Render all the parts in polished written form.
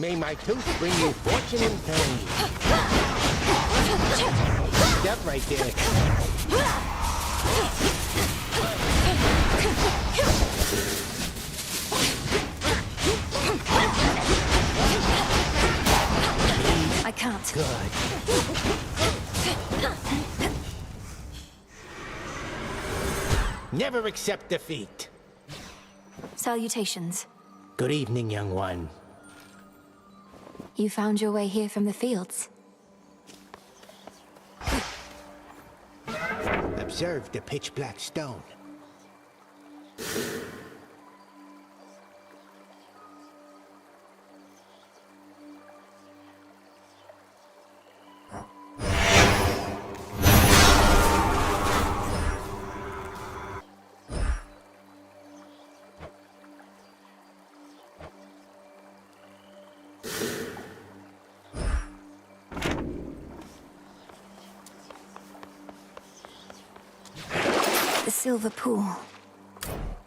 May my tooth bring you fortune and fame. Step right there. I can't. Good. Never accept defeat. Salutations. Good evening, young one. You found your way here from the fields. Observe the pitch-black stone. The silver pool.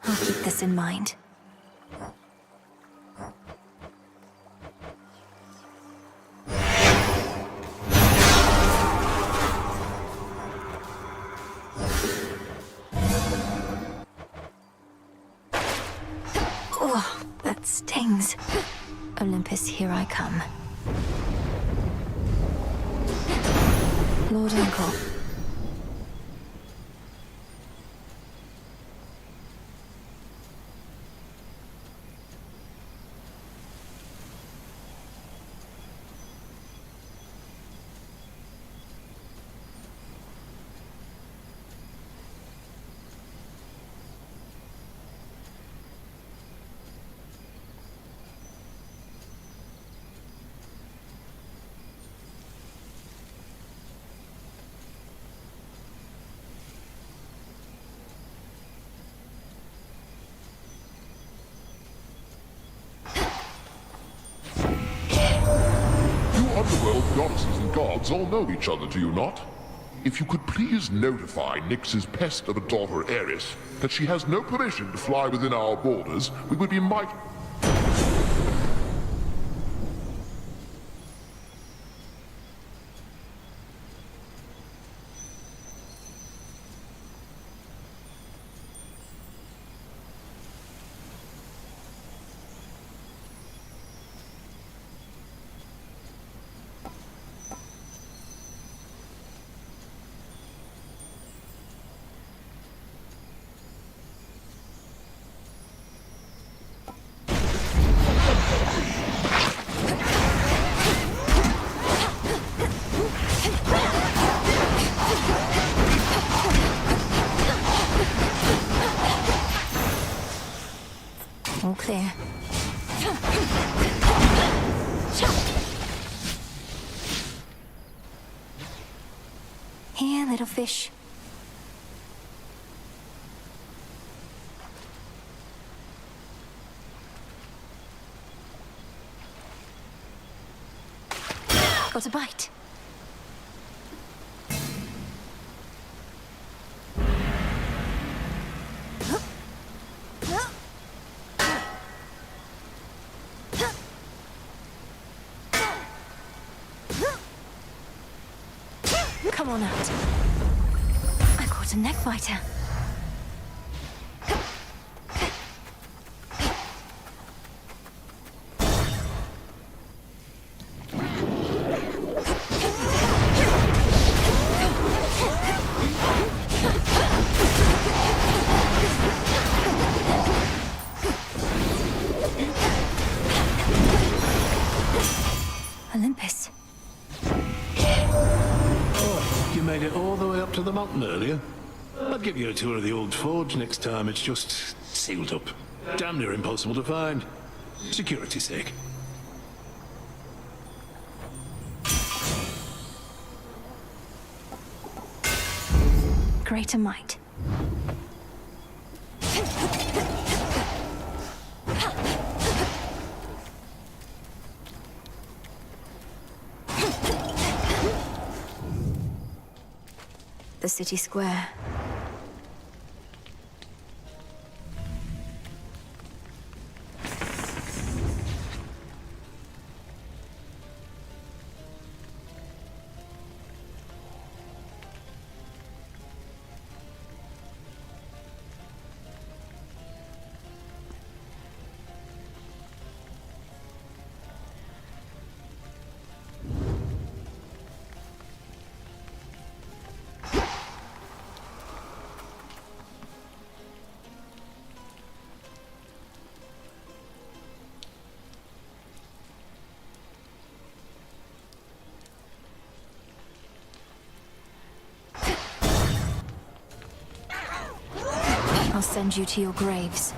I'll keep this in mind. Oh, that stings. Olympus, here I come. Lord Uncle. Underworld goddesses and gods all know each other, do you not? If you could please notify Nyx's pest of a daughter, Eris, that she has no permission to fly within our borders, we would be mighty... All clear. Here, little fish. Got a bite. Come on out. I caught a neck biter. Olympus. You made it all the way up to the mountain earlier. I'd give you a tour of the old forge next time. It's just sealed up. Damn near impossible to find. Security's sake. Greater might. The city square. send you to your graves.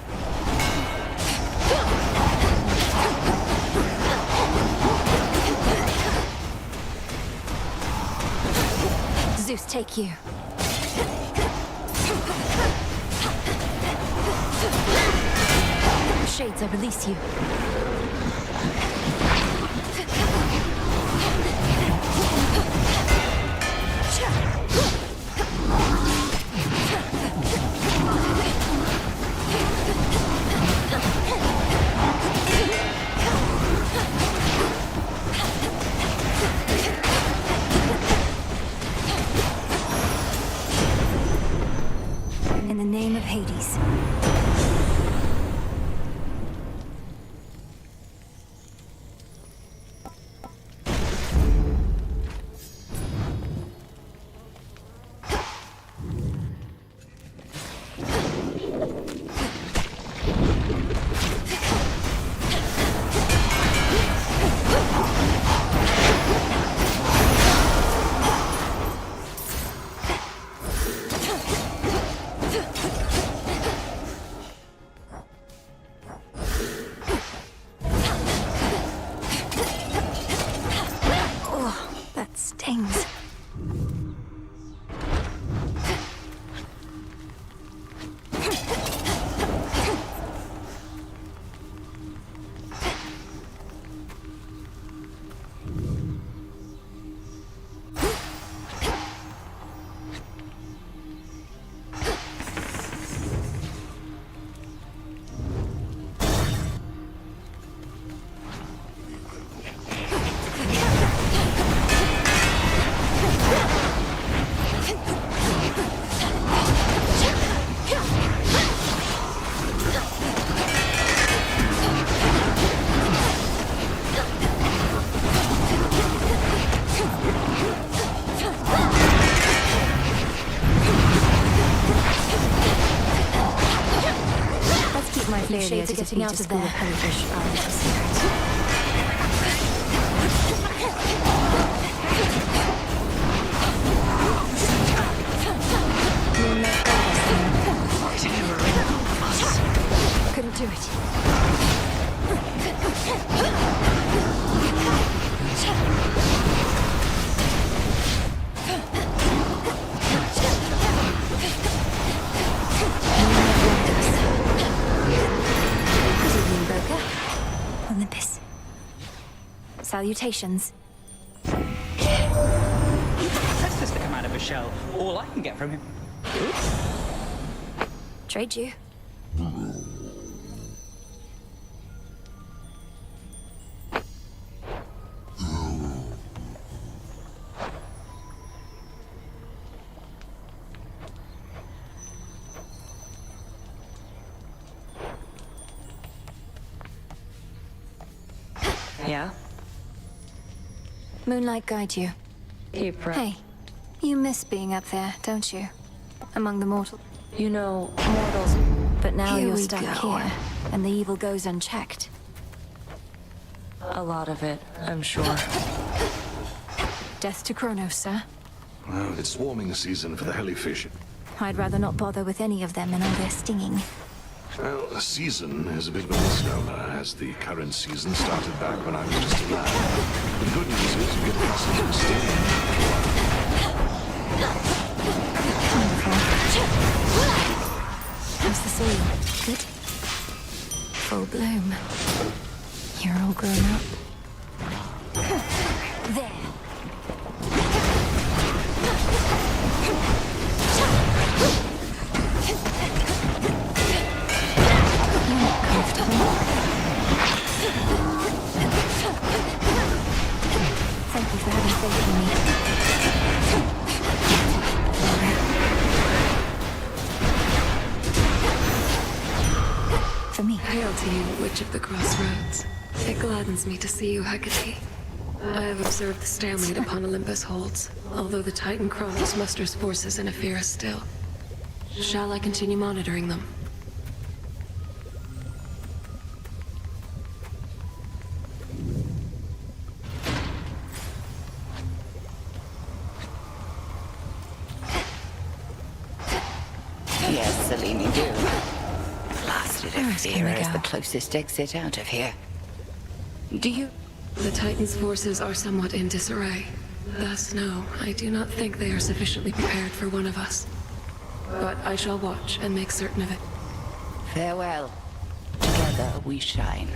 Zeus take you. Shades, I release you. In the name of Hades. Stings. My failure to defeat a school of Hellfish are a secret. Couldn't do it. Olympus. Salutations. That's just the command of a shell. All I can get from him. Trade you. Yeah? Moonlight guide you. Keep right. Hey, you miss being up there, don't you? Among the mortals. You know, mortals. But now Here you're we stuck go. here, and the evil goes unchecked. A lot of it, I'm sure. Death to Kronos, sir. Well, it's swarming season for the Hellyfish. I'd rather not bother with any of them and all their stinging. Well, a season is a bit of a misnomer, as the current season started back when I was just a lad. But the good news is you get accustomed to the stinging. How's the soil? Good? Full bloom. You're all grown up. There. You're not comfortable. Thank you for having faith in me. For me. Hail to you, Witch of the Crossroads. It gladdens me to see you, Hecate. I have observed the stalemate upon Olympus holds, although the Titan Kronos musters forces in Ephyra still. Shall I continue monitoring them? Yes. Selene do. Blasted Where else can Fear we is go? the closest exit out of here. Do you... The Titan's forces are somewhat in disarray. Thus, no, I do not think they are sufficiently prepared for one of us. But I shall watch and make certain of it. Farewell. Together we shine.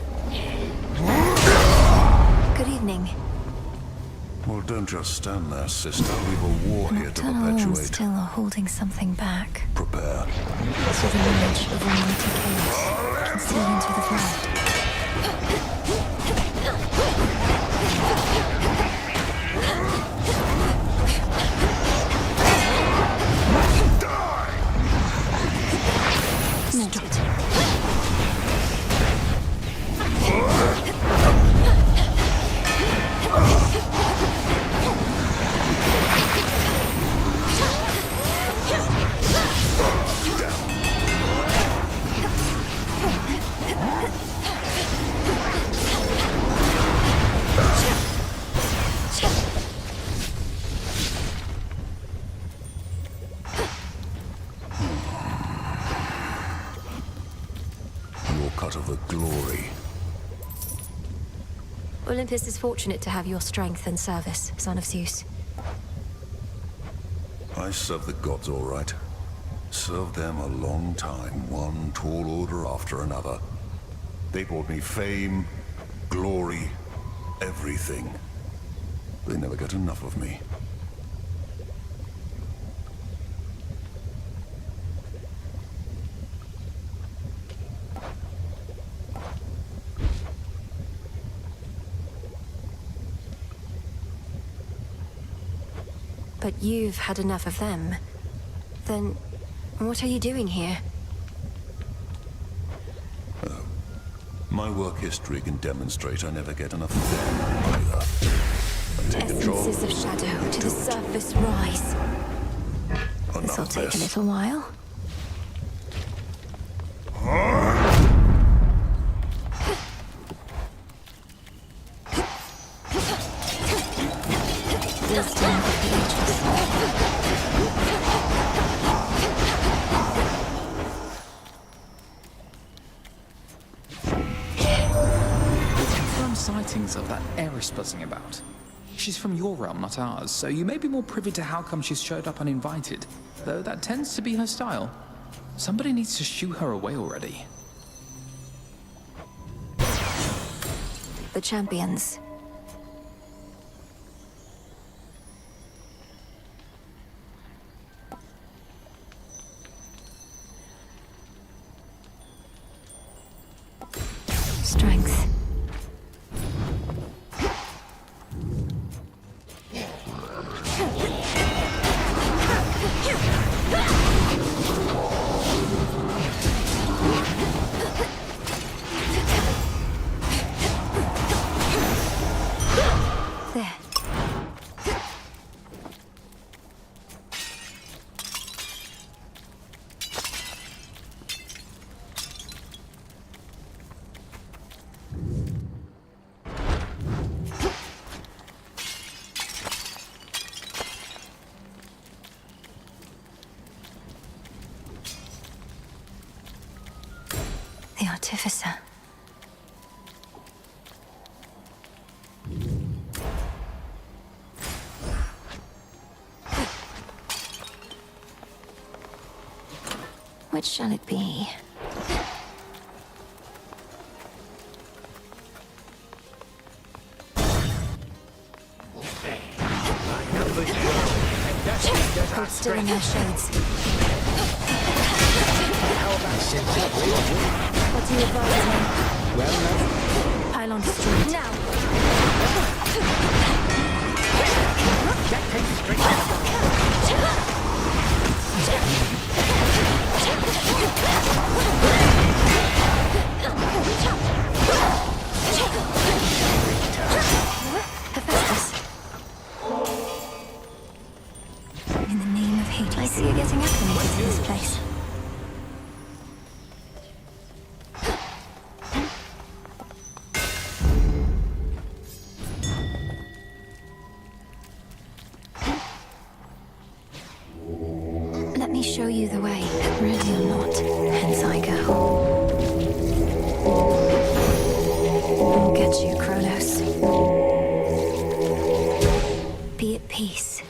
Good evening. Well, don't just stand there, sister. We've a war here to Nocturnal Lords perpetuate. still are holding something back. Prepare. So the knowledge of almighty chaos can see into the void. Noted. Your cut of the glory. Olympus is fortunate to have your strength and service, son of Zeus. I serve the gods all right. Served them a long time, one tall order after another. They brought me fame, glory, everything. They never get enough of me. But you've had enough of them. Then, what are you doing here? My work history can demonstrate I never get enough of them either. I take a job. Essences of shadow to the surface rise. This'll Enough take a this. little while. Wisdom of the ages. We've confirmed sightings of that Eris buzzing about. She's from your realm, not ours, so you may be more privy to how come she's showed up uninvited, though that tends to be her style. Somebody needs to shoo her away already. The champions. Strength. There. The Artificer. Which shall it be? Hold still in their shades. What do you advise me? Well, no. Pylon destroyed. Now! Hephaestus. In the name of Hades. I see you're getting acclimated to this place. Let me show you the way, ready or not. that, hence I go. I'll get you, Kronos. Be at peace.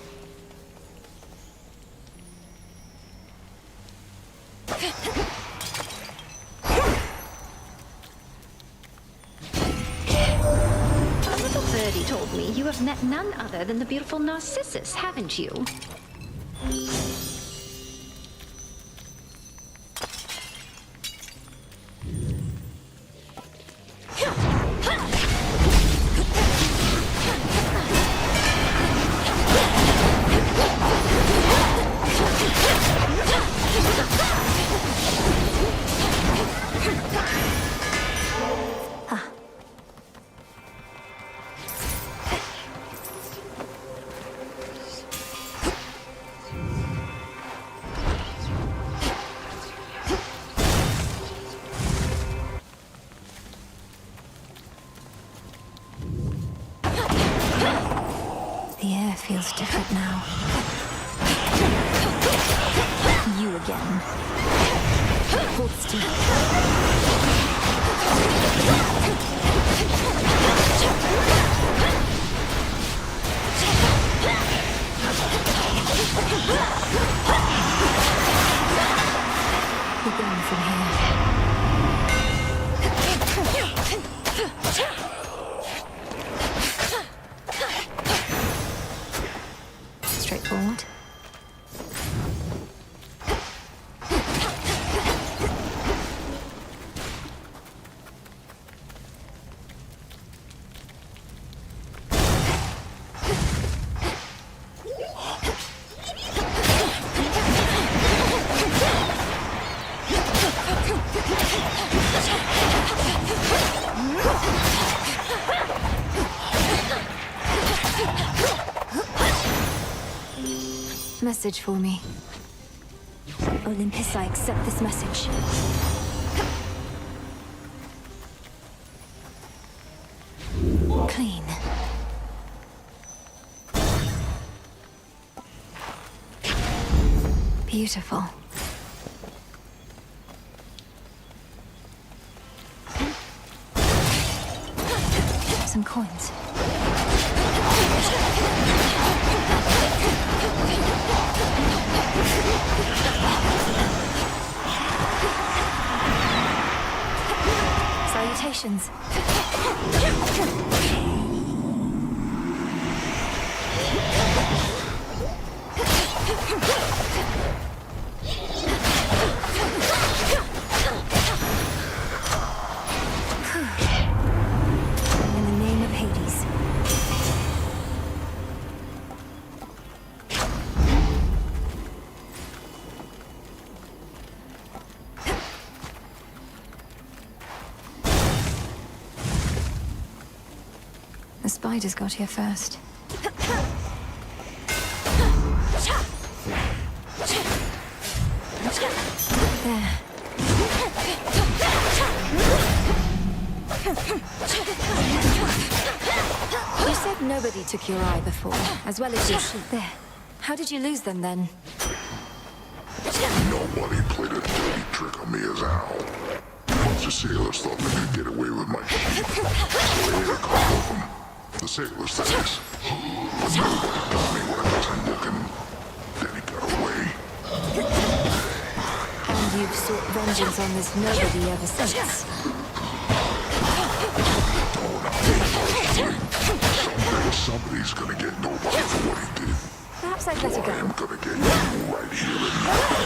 A little birdie told me you have met none other than the beautiful Narcissus, haven't you? The air feels different now. You again. Hold still. We're going from here. Straightforward. Message for me. Olympus, I accept this message. Clean. Beautiful. Some coins. Salutations. In the name of Hades. The spiders got here first. There. You said nobody took your eye before, as well as your sheep. There. How did you lose them then? Nobody played a dirty trick on me as Al. Once the sailors thought they could get away with my sheep, so they ate a couple of them. The sailors, that is. But nobody told me when I wasn't looking. Then he got away. And you've sought vengeance on this nobody ever since. Someday somebody's gonna get nobody for what he did. Perhaps I'd better go. I'm gonna get you right here and now.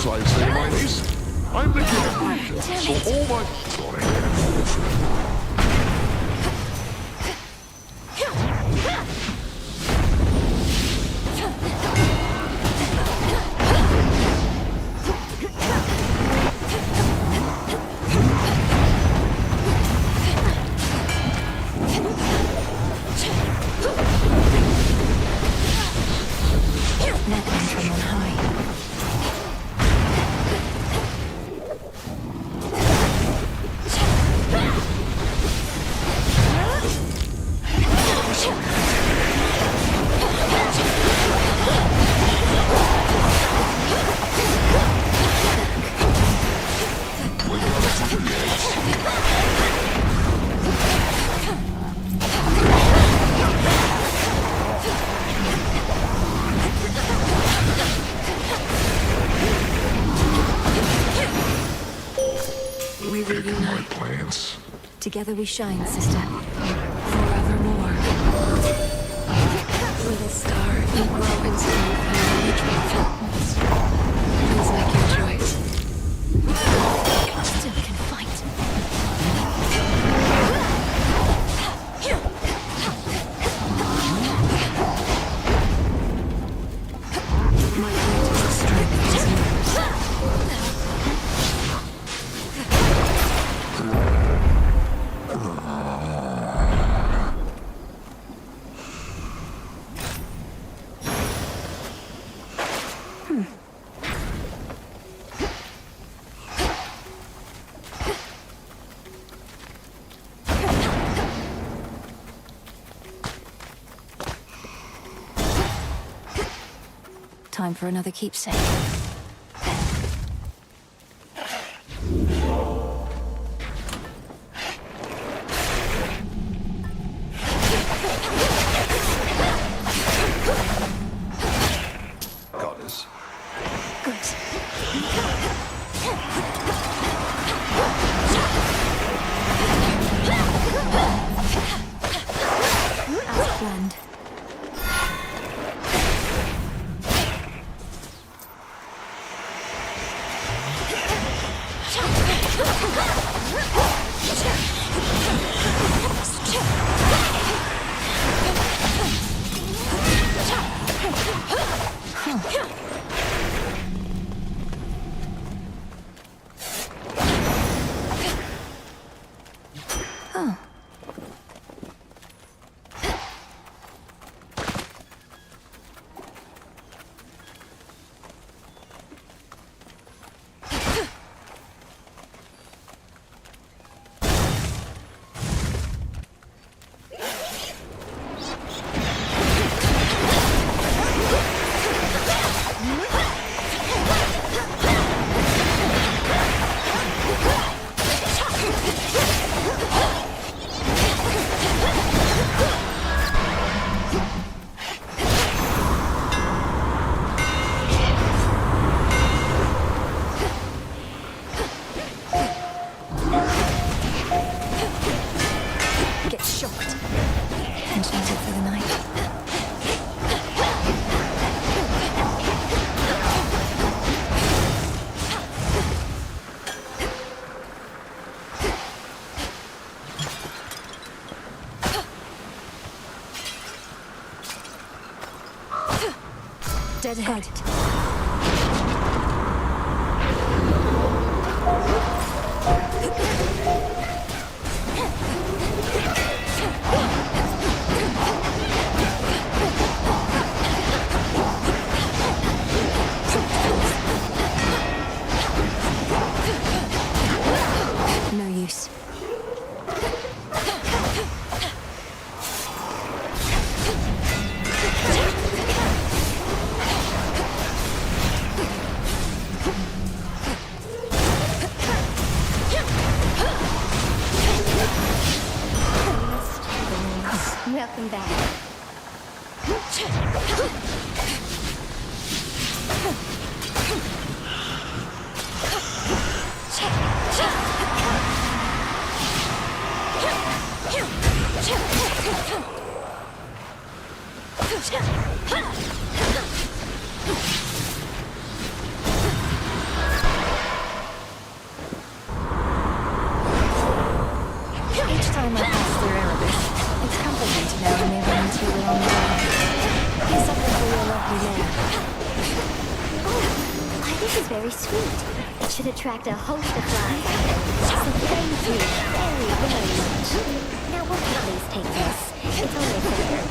I say my niece. I'm the king of Grisha, so all my... Sorry. We reunite. Plans. Together we shine, sister. Forevermore. Little star, you grow in strength and knowledge with fountains. Feels like your choice. You still can fight. My greatest strength is yours. Time for another keepsake. Goddess. Good. As planned. Get shocked. Enchanted for the night. Dead ahead. No use. This is very sweet. It should attract a host of flies, I think. So thank you very, very much. Now, won't you please take this? It's only fair.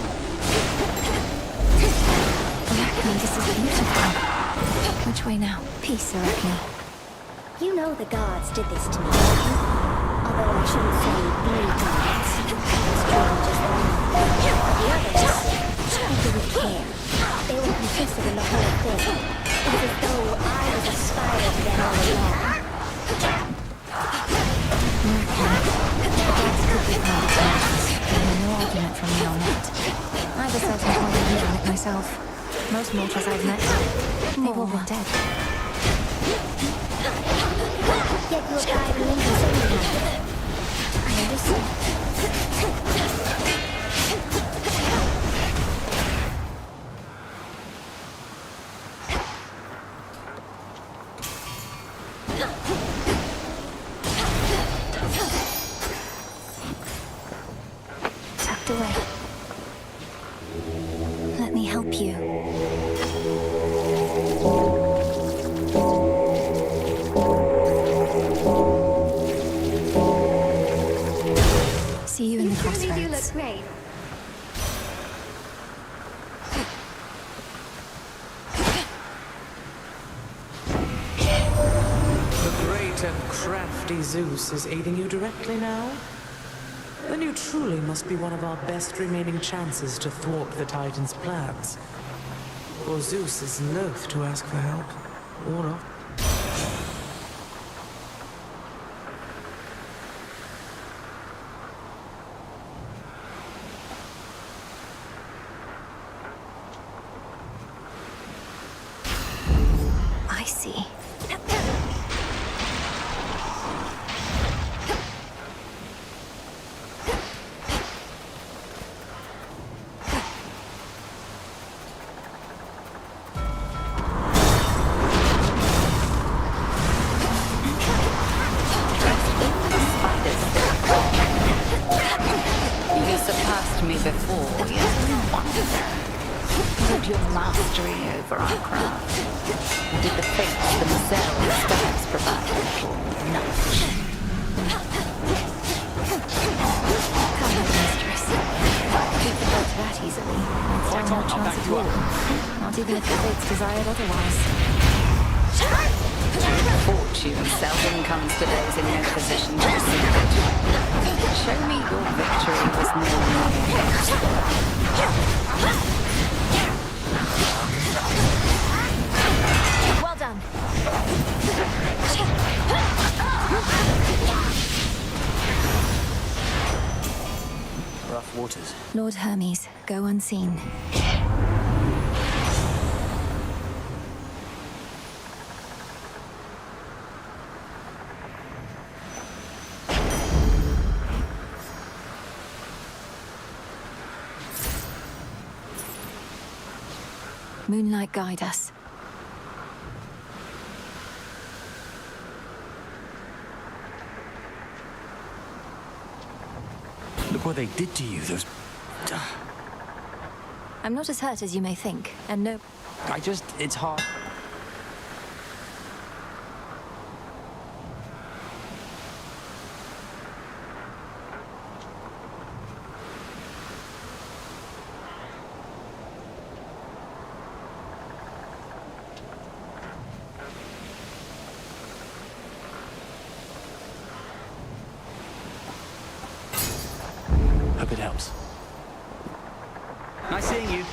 Arachne, this is beautiful. Which way now? Peace, Arachne. You know the gods did this to me, don't you? Although I shouldn't say blue gods. As strange as they are. The others, I didn't care. They were complicit in the whole thing. It was as though I was a spider to them all along. Arachne, the gods could be part of madness. No argument from me on that. I have a certain point of view on it myself. Most mortals I've met, they've all been dead. Yet you're guiding into something. I understand. Tucked away. Let me help you. See you in the You really do crossroads. look great. The great and crafty Zeus is aiding you directly now? Then you truly must be one of our best remaining chances to thwart the Titan's plans. For Zeus is loath to ask for help, or not. I see. You surpassed me before, yet no wonder. Did your mastery over our craft? Or did the fates themselves perhaps provide a little nudge? Come on, mistress. If you forgot that easily, I'd stand no chance at all. Not even if the fates desired otherwise. Fortune seldom comes to those in no position to receive it. Show me your victory was no Well done. Rough waters. Lord Hermes, go unseen. Moonlight, guide us. Look what they did to you, those... I'm not as hurt as you may think, and no... it's hard. Hope it helps. Nice seeing you.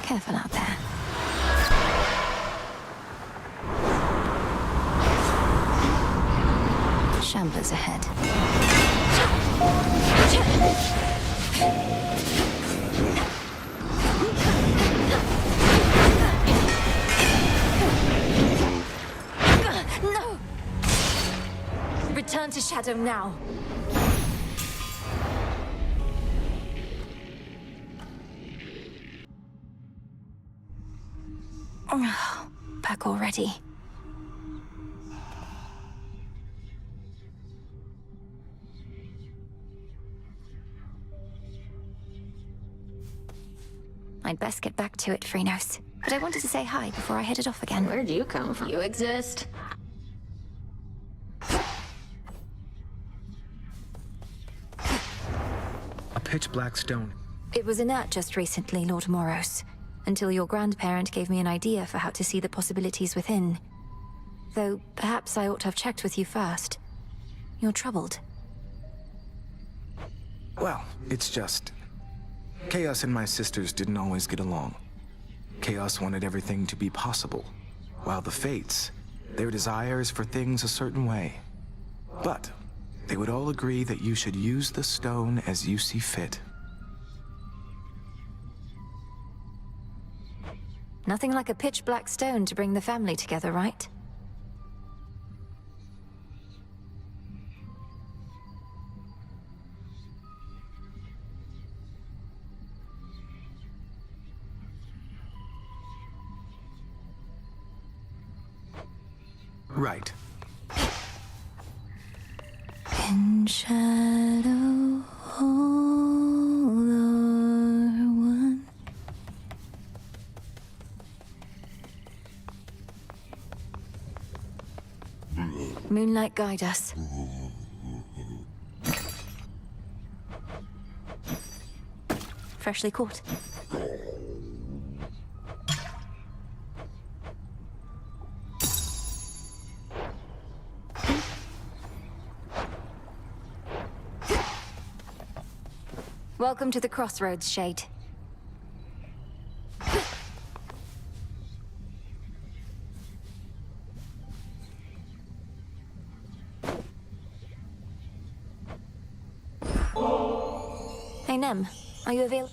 Careful out there. Shambles ahead. No! Return to Shadow now. Back already. I'd best get back to it, Phrynos. but I wanted to say hi before I headed off again. Where'd you come from? You exist. A pitch black stone. It was inert just recently, Lord Moros, until your grandparent gave me an idea for how to see the possibilities within. Though, perhaps I ought to have checked with you first. You're troubled. Well, it's just... Chaos and my sisters didn't always get along. Chaos wanted everything to be possible, while the Fates, their desire is for things a certain way. But they would all agree that you should use the stone as you see fit. Nothing like a pitch black stone to bring the family together, right? Right. In shadow, all are one. Moonlight, guide us. Freshly caught. Welcome to the Crossroads, Shade. Hey, Nem. Are you available?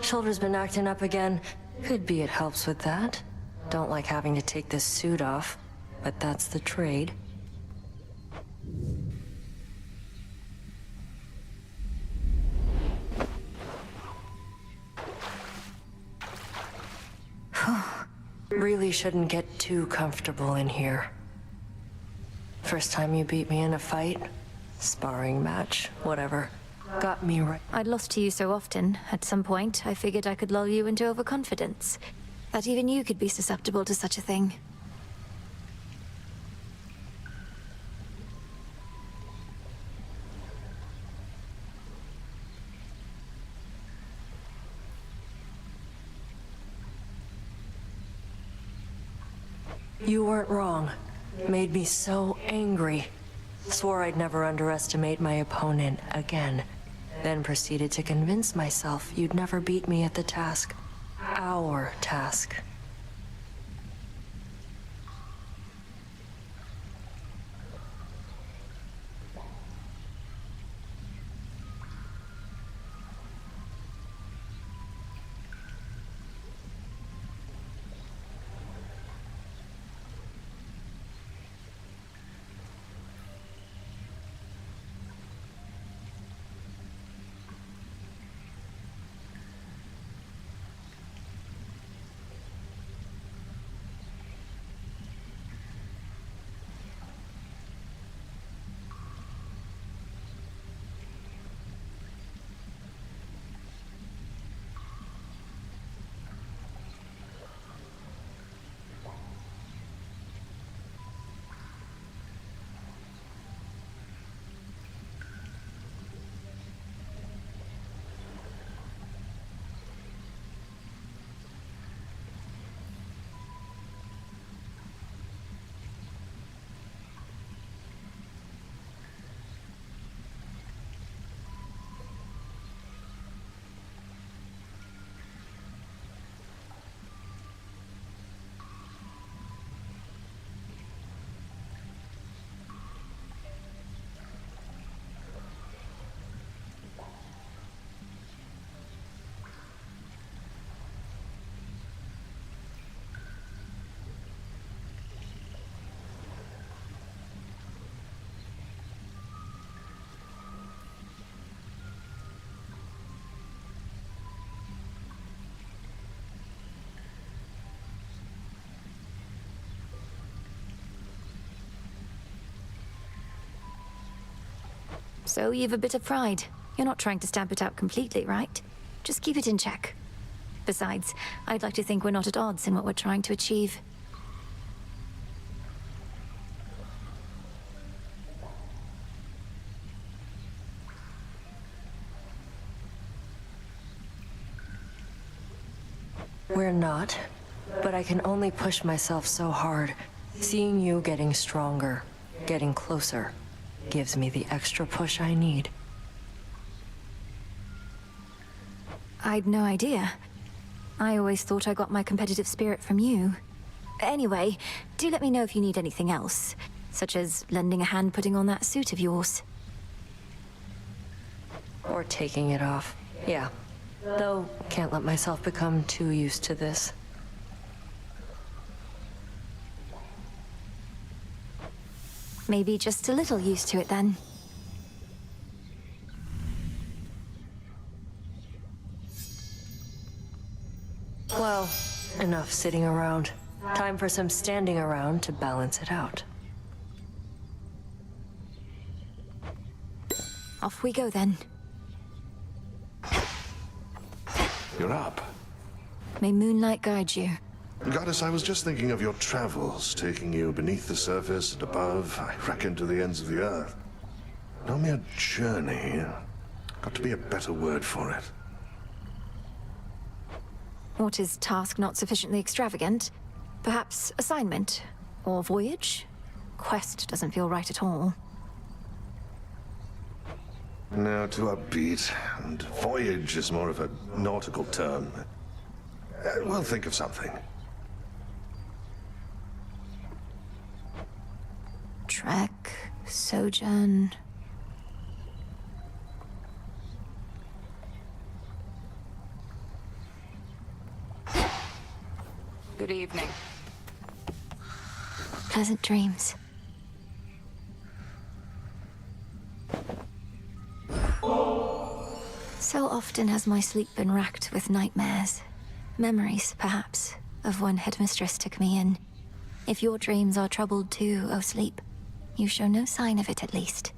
Shoulder's been acting up again. Could be it helps with that. Don't like having to take this suit off, but that's the trade. Really shouldn't get too comfortable in here. First time you beat me in a fight, sparring match, whatever, got me right. I'd lost to you so often, at some point, I figured I could lull you into overconfidence. That even you could be susceptible to such a thing. You weren't wrong. Made me so angry. Swore I'd never underestimate my opponent again. Then proceeded to convince myself you'd never beat me at the task. Our task. So you've a bit of pride. You're not trying to stamp it out completely, right? Just keep it in check. Besides, I'd like to think we're not at odds in what we're trying to achieve. We're not, but I can only push myself so hard. Seeing you getting stronger, getting closer, gives me the extra push I need. I'd no idea. I always thought I got my competitive spirit from you. Anyway, do let me know if you need anything else, such as lending a hand putting on that suit of yours. Or taking it off. Yeah. Though, can't let myself become too used to this. Maybe just a little used to it then. Well, enough sitting around. Time for some standing around to balance it out. Off we go then. You're up. May moonlight guide you. Goddess, I was just thinking of your travels, taking you beneath the surface and above, I reckon to the ends of the earth. No mere journey. Got to be a better word for it. What is task not sufficiently extravagant? Perhaps assignment? Or voyage? Quest doesn't feel right at all. No, too upbeat, and voyage is more of a nautical term. We'll think of something. Trek, sojourn... Good evening. Pleasant dreams. So often has my sleep been racked with nightmares. Memories, perhaps, of when Headmistress took me in. If your dreams are troubled too, O sleep, you show no sign of it at least.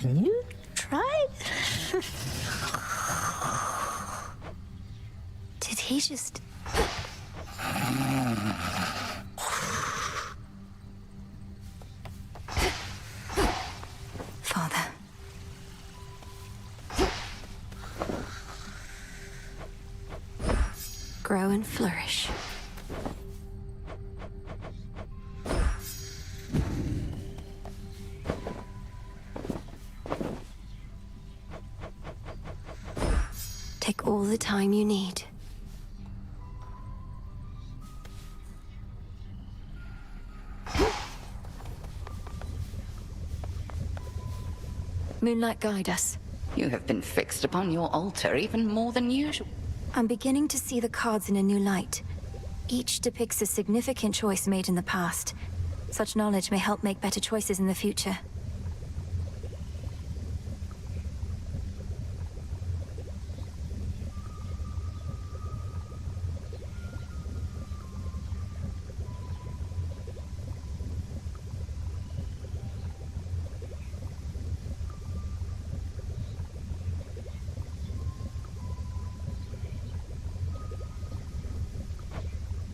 You tried? Did he just... Father. Grow and flourish. Take all the time you need. Moonlight, guide us. You have been fixed upon your altar even more than usual. I'm beginning to see the cards in a new light. Each depicts a significant choice made in the past. Such knowledge may help make better choices in the future.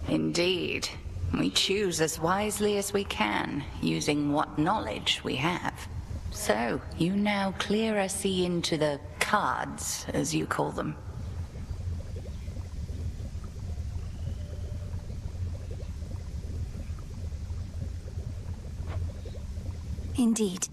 Indeed. We choose as wisely as we can, using what knowledge we have. So, you now clearer see into the cards, as you call them. Indeed.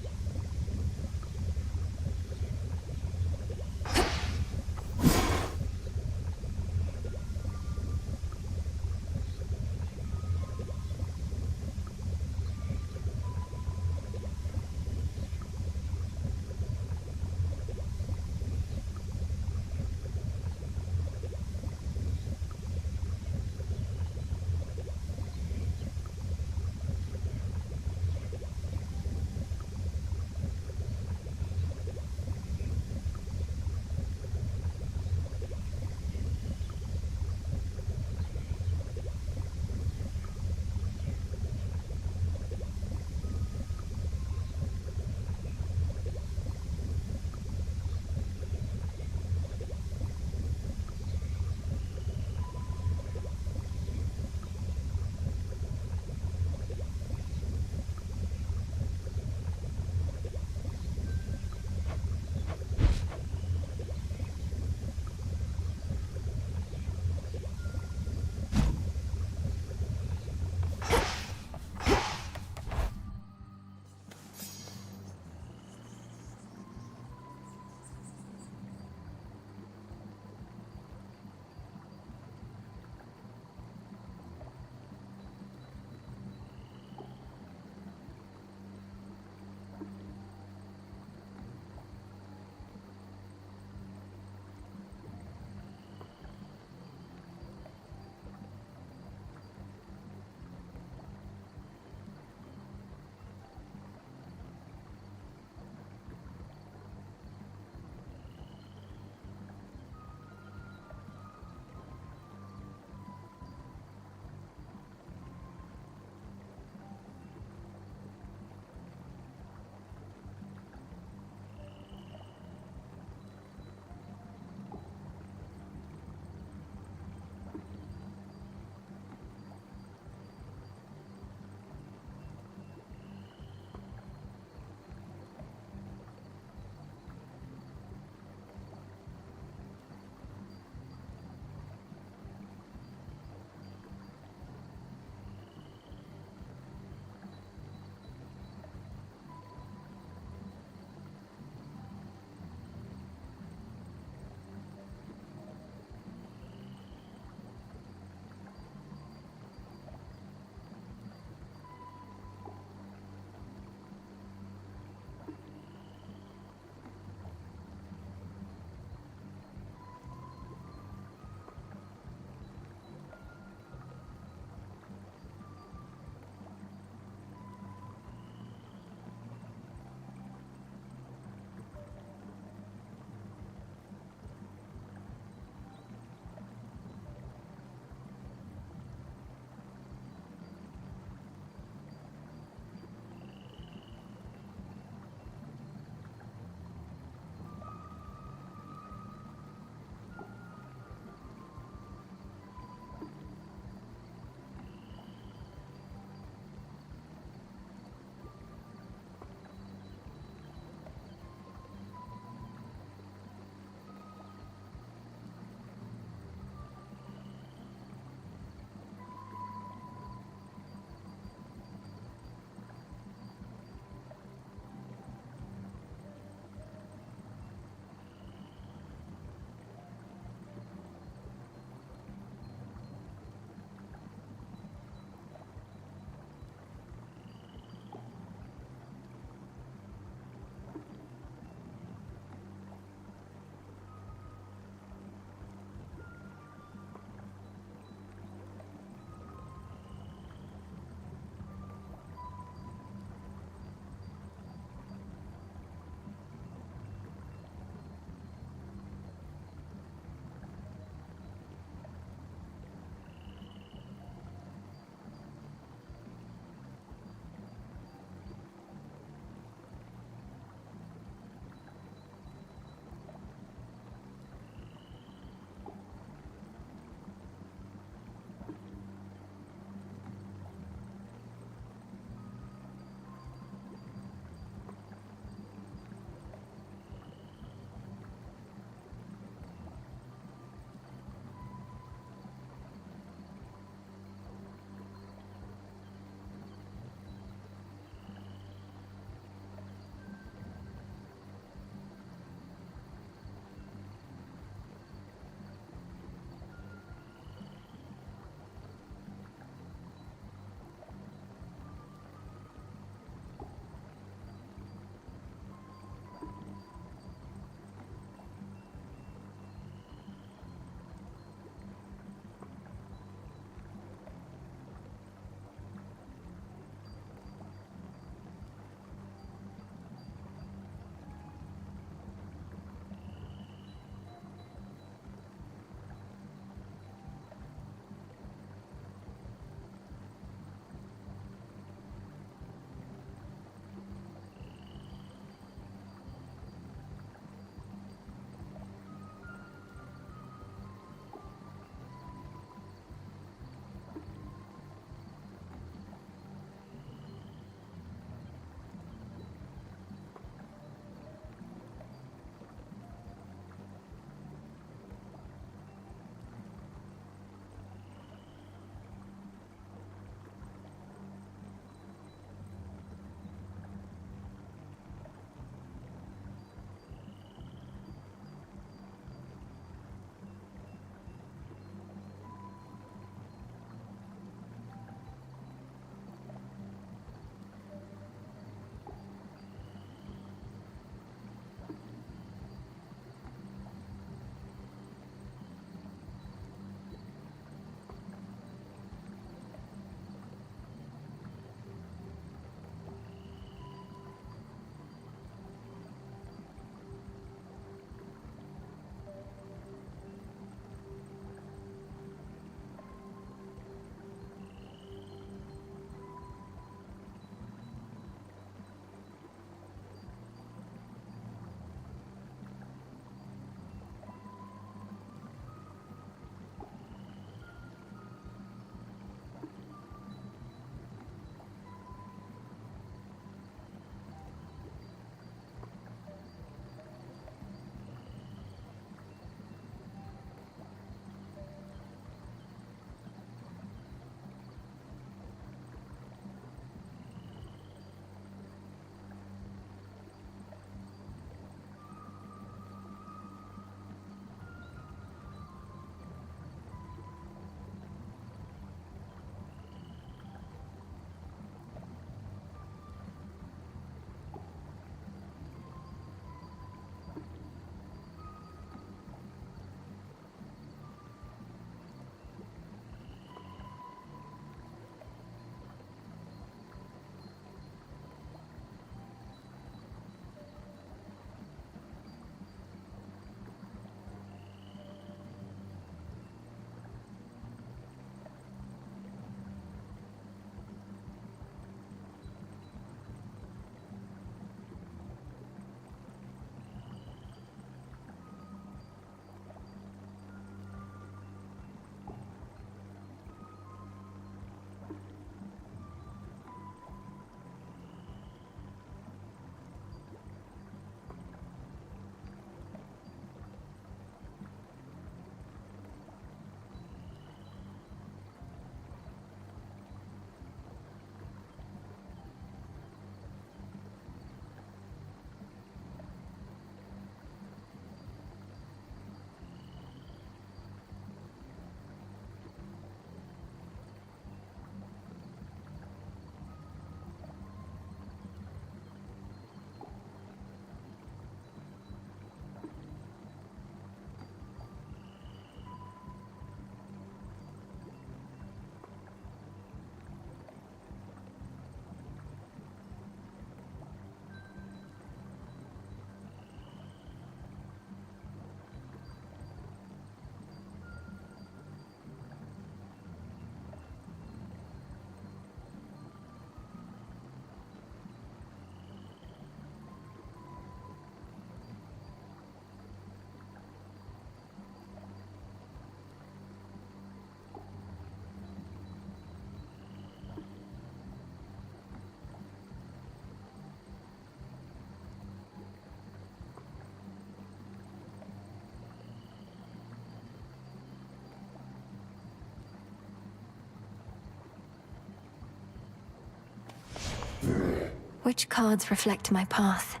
Which cards reflect my path?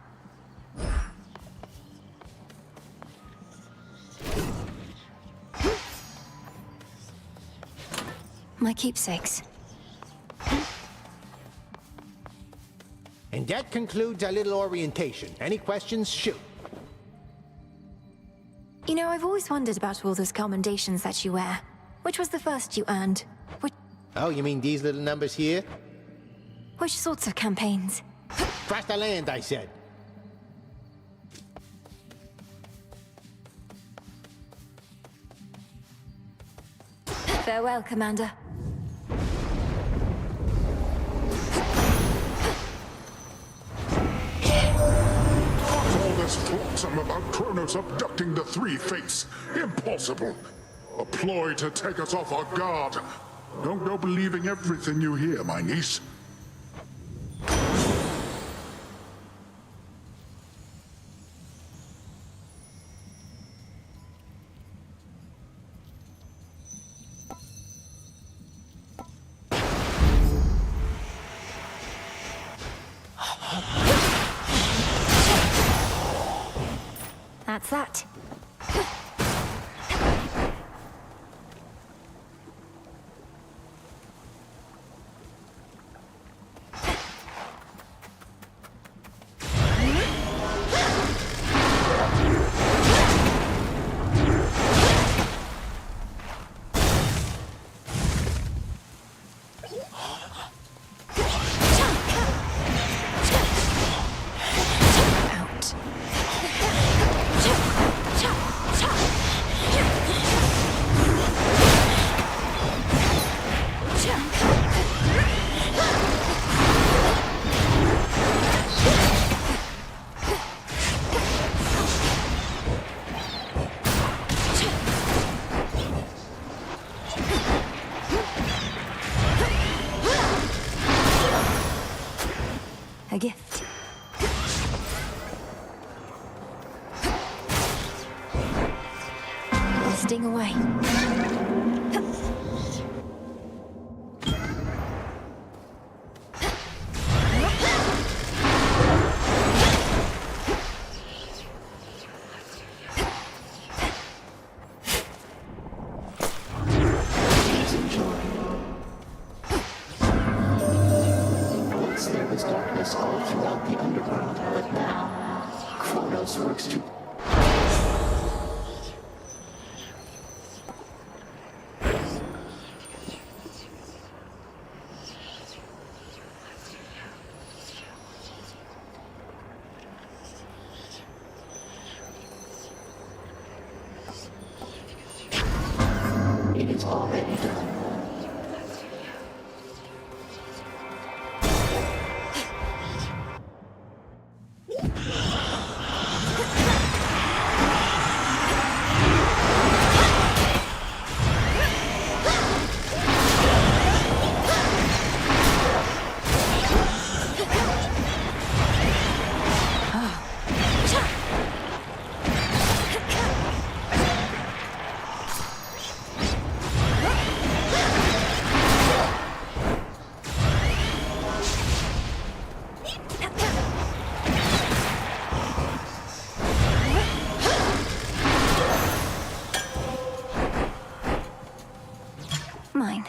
My keepsakes. And that concludes our little orientation. Any questions? Shoot. You know, I've always wondered about all those commendations that you wear. Which was the first you earned? Oh, you mean these little numbers here? Which sorts of campaigns? Cross the land, I said. Farewell, Commander. All this flotsam about Kronos abducting the Three Fates. Impossible. A ploy to take us off our guard. Don't go believing everything you hear, my niece. That's that. A gift. Sting away. Once there was darkness all throughout the underworld, but now Kronos works to... It is already done. Mine.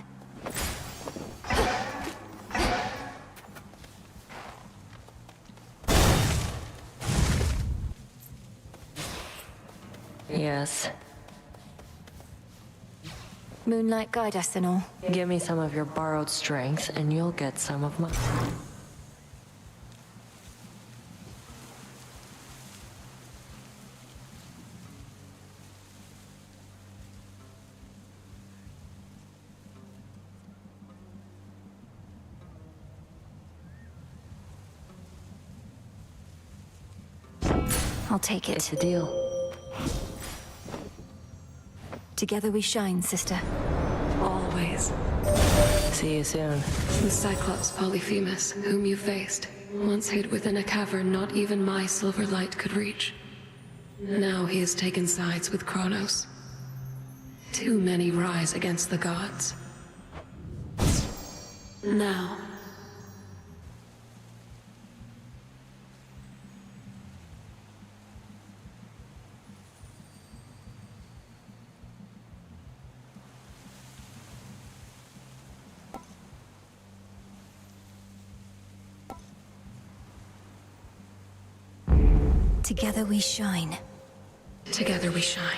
Yes. Moonlight, guide us and all. Give me some of your borrowed strength, and you'll get some of mine. I'll take it. It's a deal. Together we shine, sister. Always. See you soon. The Cyclops Polyphemus, whom you faced, once hid within a cavern not even my silver light could reach. Now he has taken sides with Kronos. Too many rise against the gods. Together we shine. Together we shine.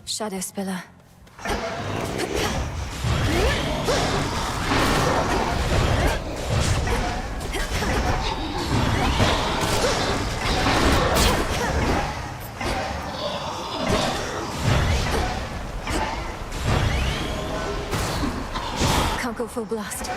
Shadow Spiller. Can't go full blast.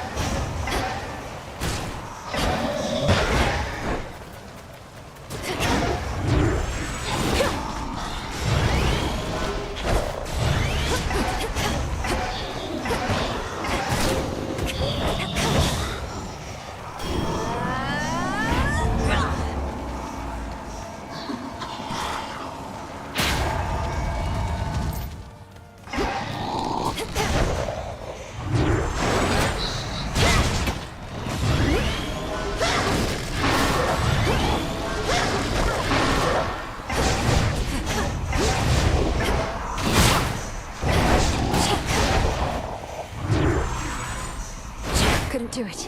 Couldn't do it.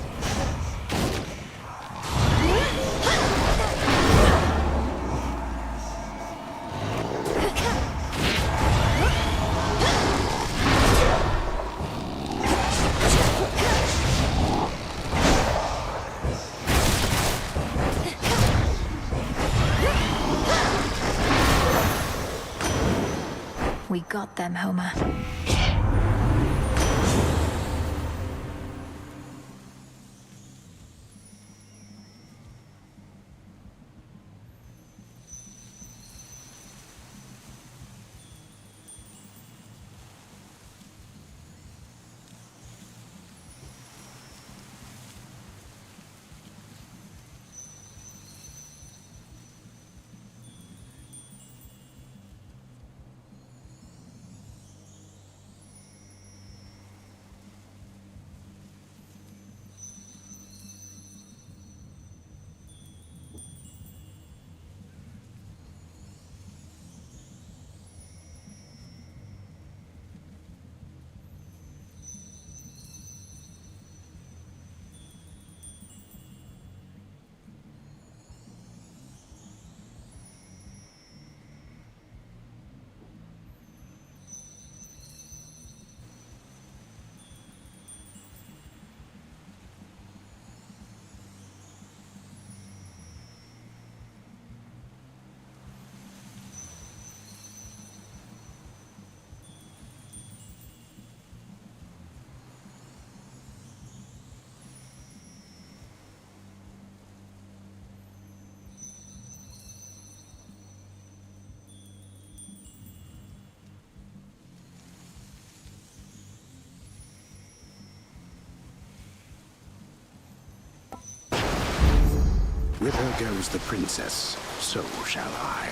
We got them, Homer. Whither goes the princess, so shall I.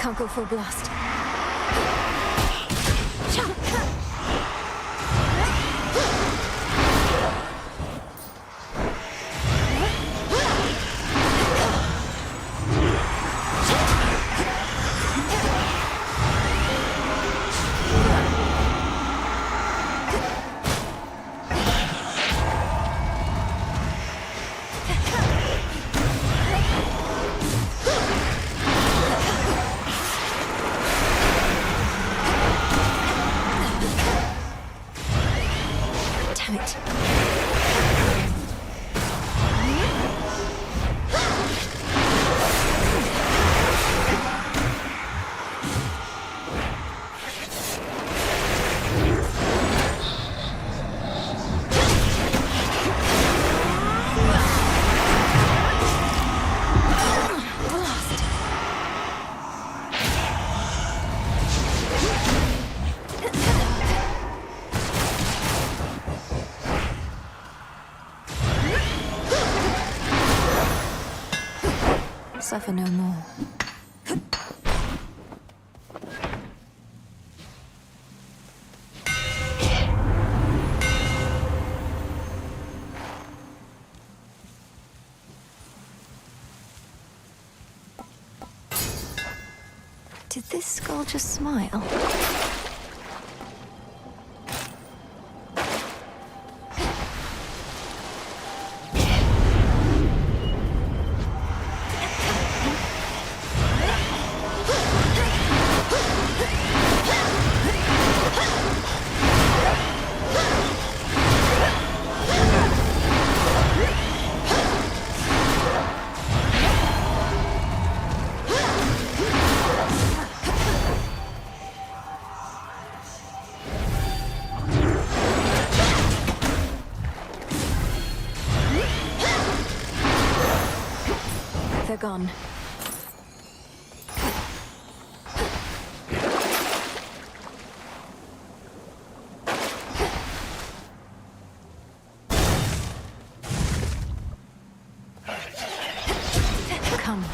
Can't go full blast. suffer no more. Did this skull just smile? They're gone. Come.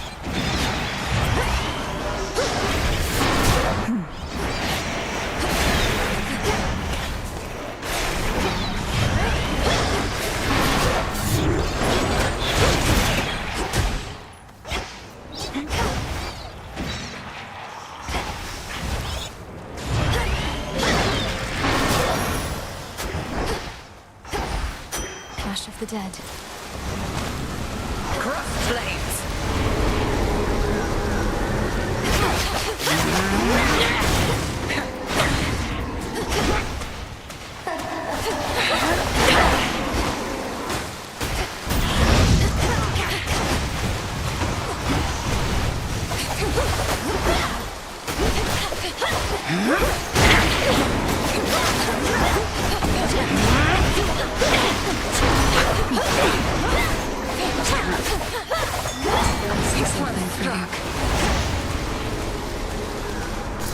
Clash of the Dead. Cross blades!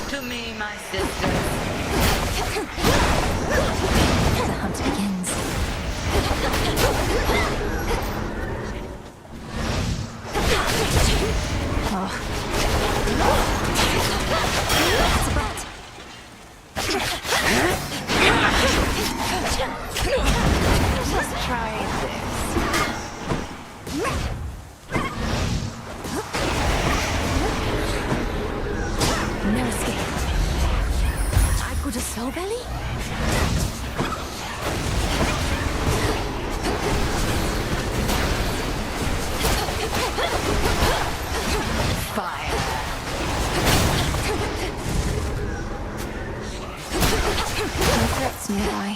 To me, my sister. The hunt begins. Oh. That's a bat. Let's try this. No escape. I could a soul belly? Fire. No threats nearby.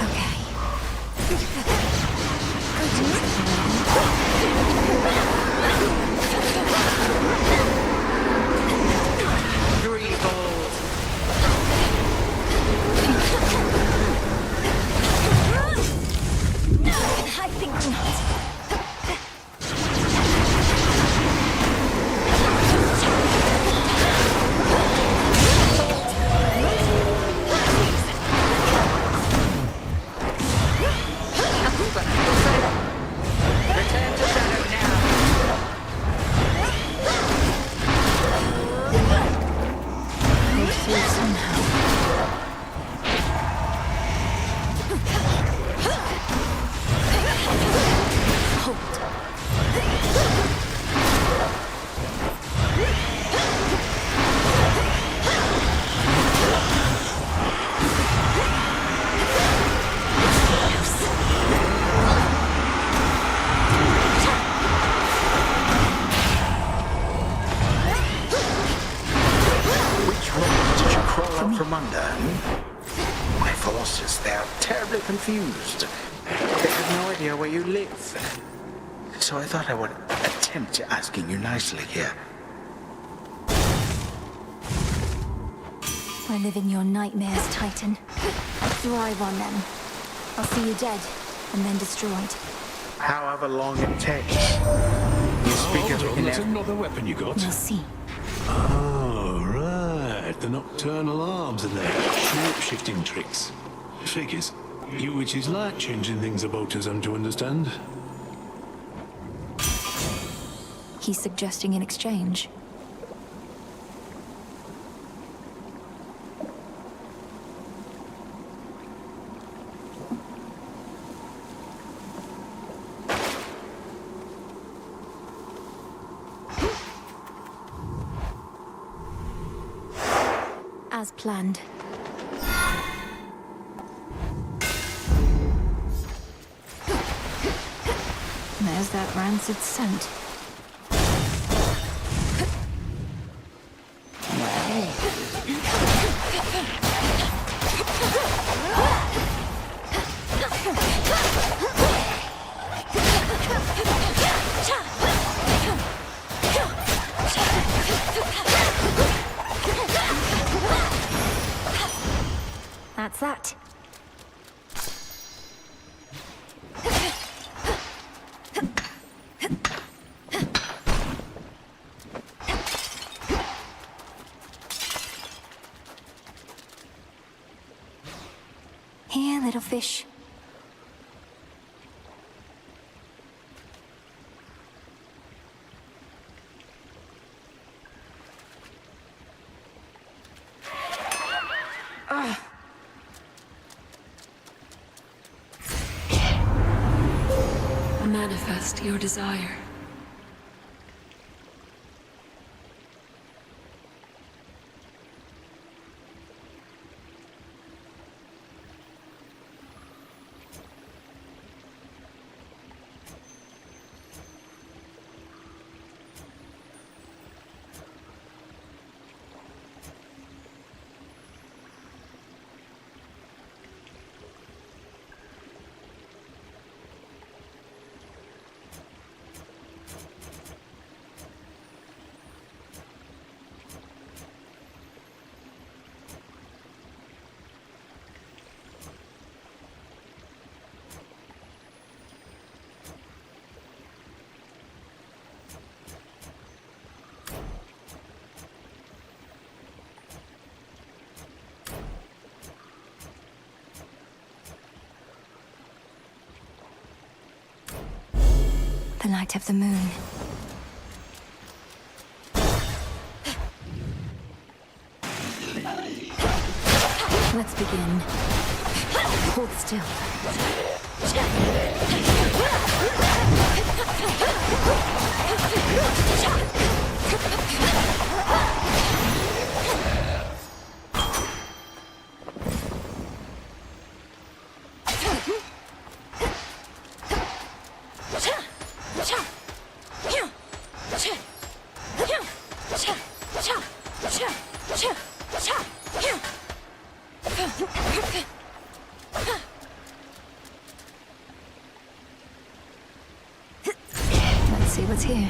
Okay. I think not. Return to shadow now. Break through somehow. Which rock did you crawl out from under? My forces, they are terribly confused. They have no idea where you live. So I thought I would attempt asking you nicely here. I live in your nightmares, Titan. Thrive on them. I'll see you dead, and then destroyed. However long it takes. You speak of Hold on, that's another weapon you got. We'll see. Oh, right. The nocturnal arms and their shape-shifting tricks. Figures. You witches like changing things about us, I'm to understand. he's suggesting in exchange? As planned. There's that rancid scent. That's that. Here, little fish. Manifest your desire. The light of the moon. Let's begin. Hold still. Let's see what's here.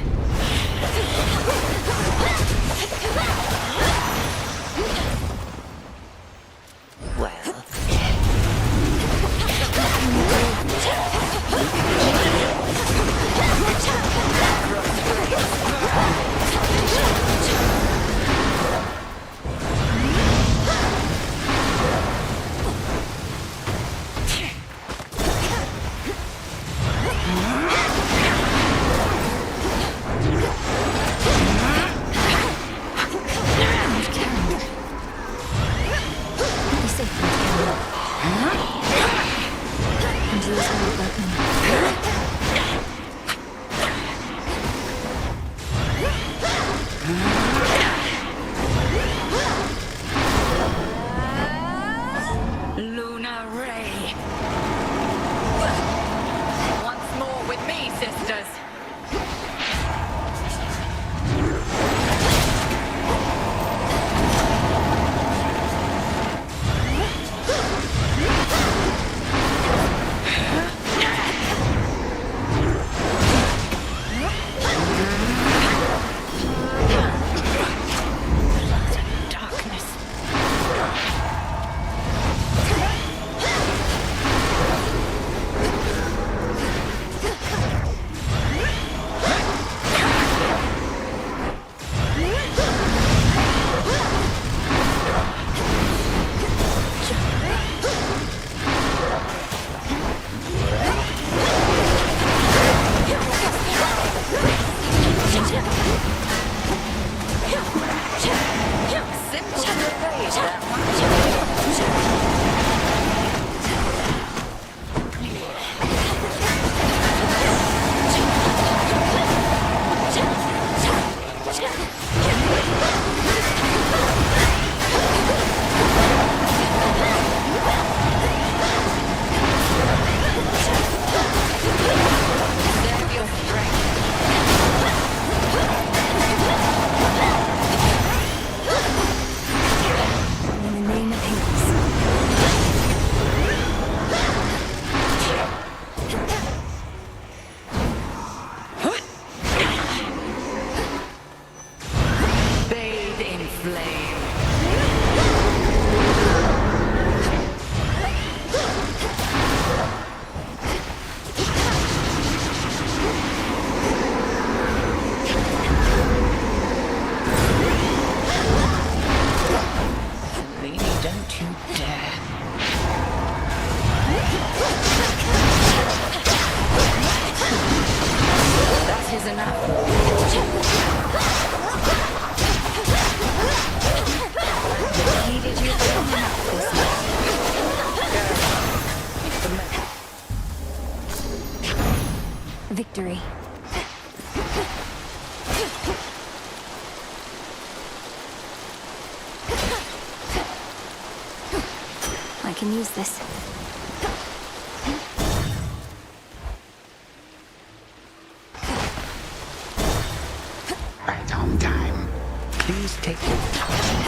can use this. Right on time. Please take your time.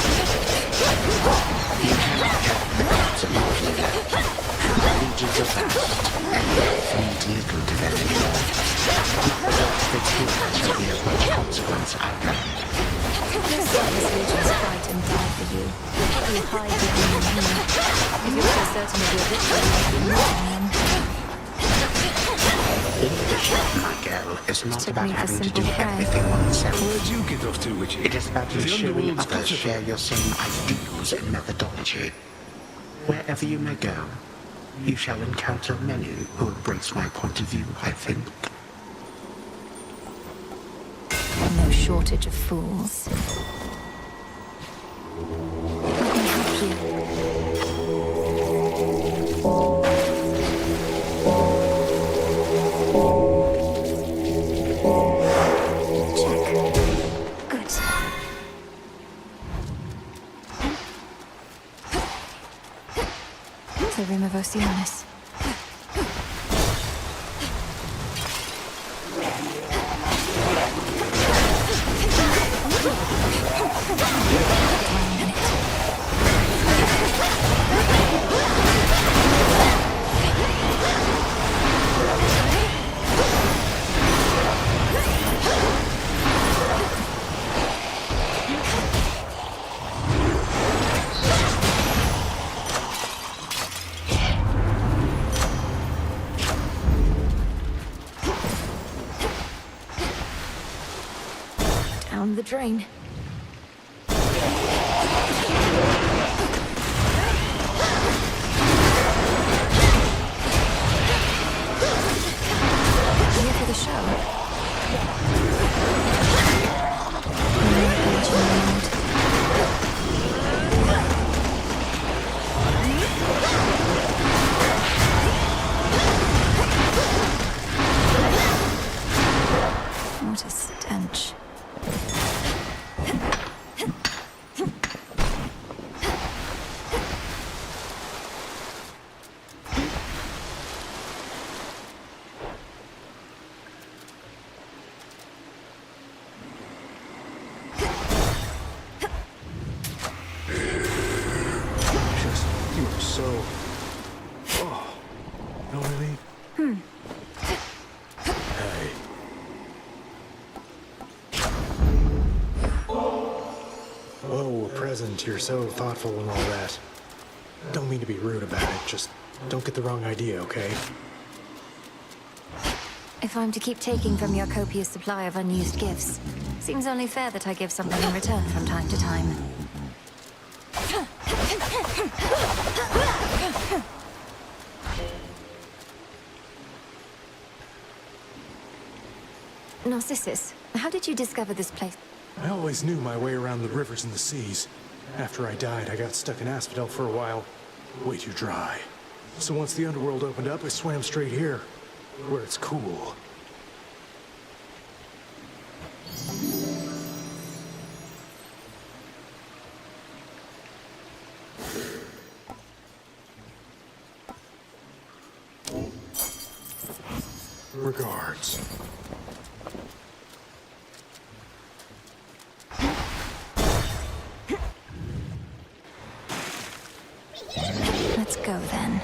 You cannot help the gods of Malvina. The legions are vast, and they need little to them anymore. The tears shall be of much consequence either. Your service legions fight and die for you. You hide behind your name. If you're so certain of your victory, you'll be mocking them. Leadership, my girl, is not Took about me for having to simple do prey. everything oneself. Where'd you get off to, Witchy? It is about The ensuring Underworld's others possible. share your same ideals and methodology. Wherever you may go, you shall encounter many who embrace my point of view, I think. No shortage of fools. Let me help you. Check. Good. The Rim of Oceanus. Down the drain. Here for the show. What a stench. You are so... Oh. Know what I mean? Hey. Oh, a present. You're so thoughtful and all that. Don't mean to be rude about it. Just don't get the wrong idea, okay? If I'm to keep taking from your copious supply of unused gifts, seems only fair that I give something in return from time to time. Narcissus, how did you discover this place? I always knew my way around the rivers and the seas. After I died, I got stuck in Asphodel for a while. Way too dry. So once the underworld opened up, I swam straight here, where it's cool. Regards. Let's go then.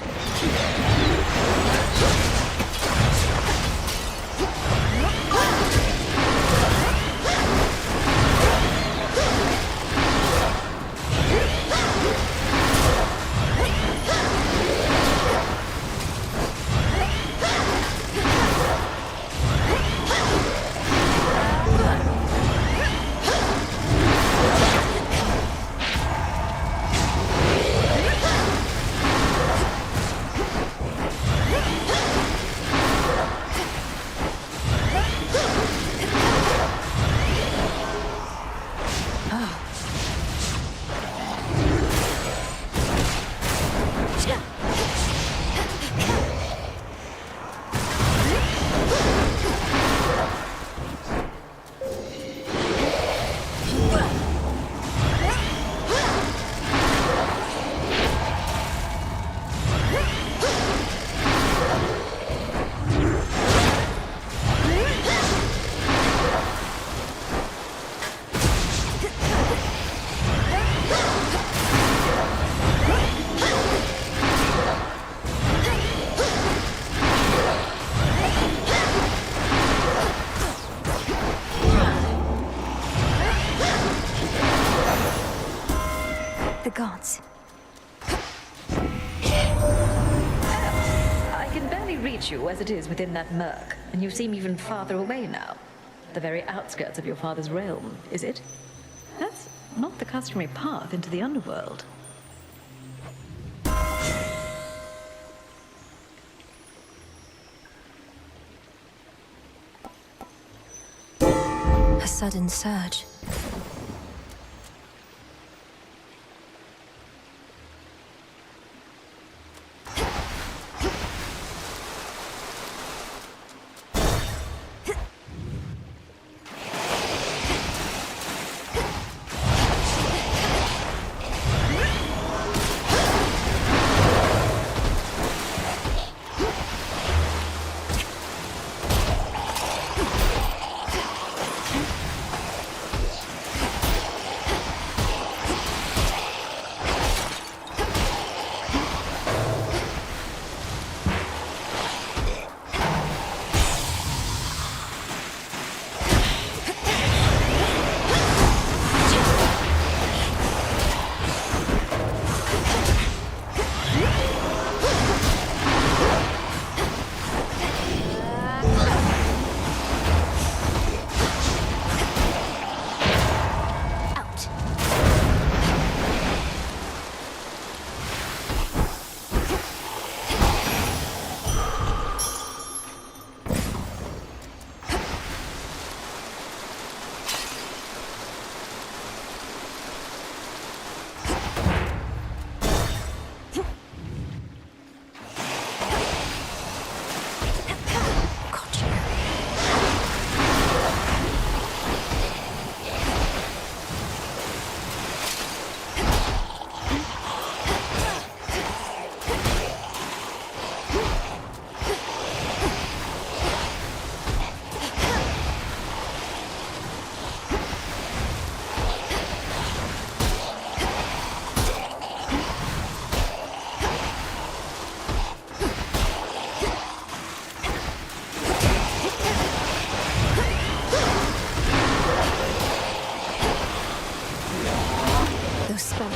The gods. I can barely reach you as it is within that murk, and you seem even farther away now. The very outskirts of your father's realm, is it? That's not the customary path into the underworld. A sudden surge.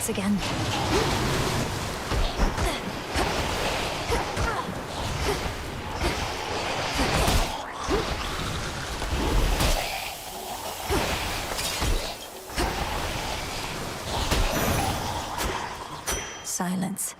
Again. Silence.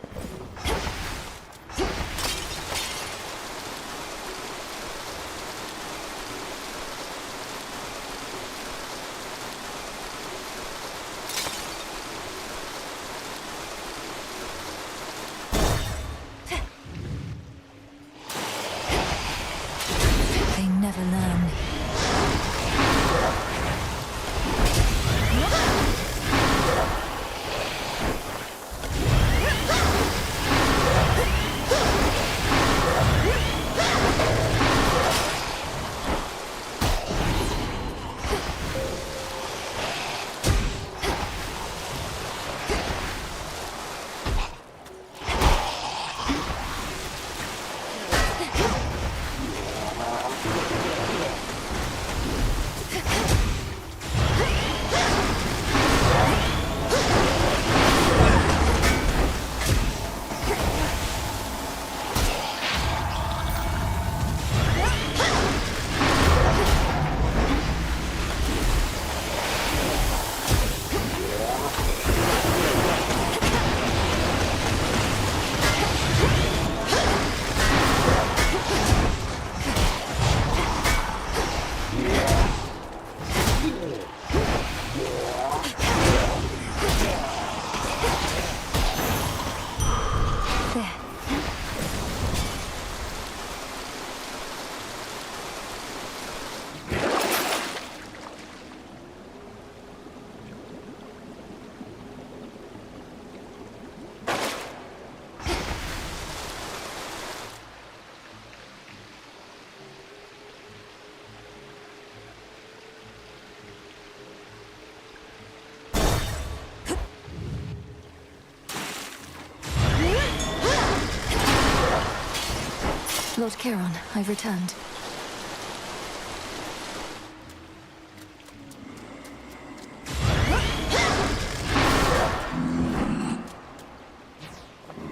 Lord Chiron, I've returned.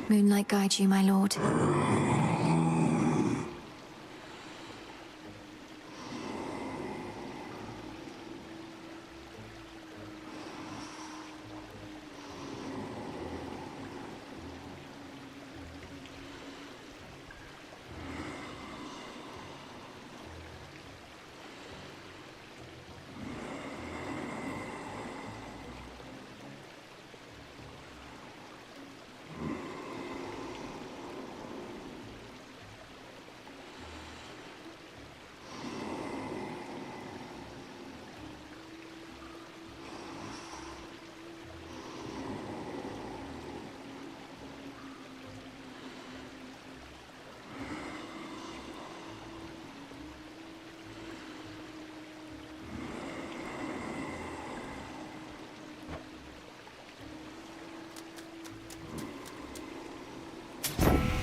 Moonlight guide you, my lord.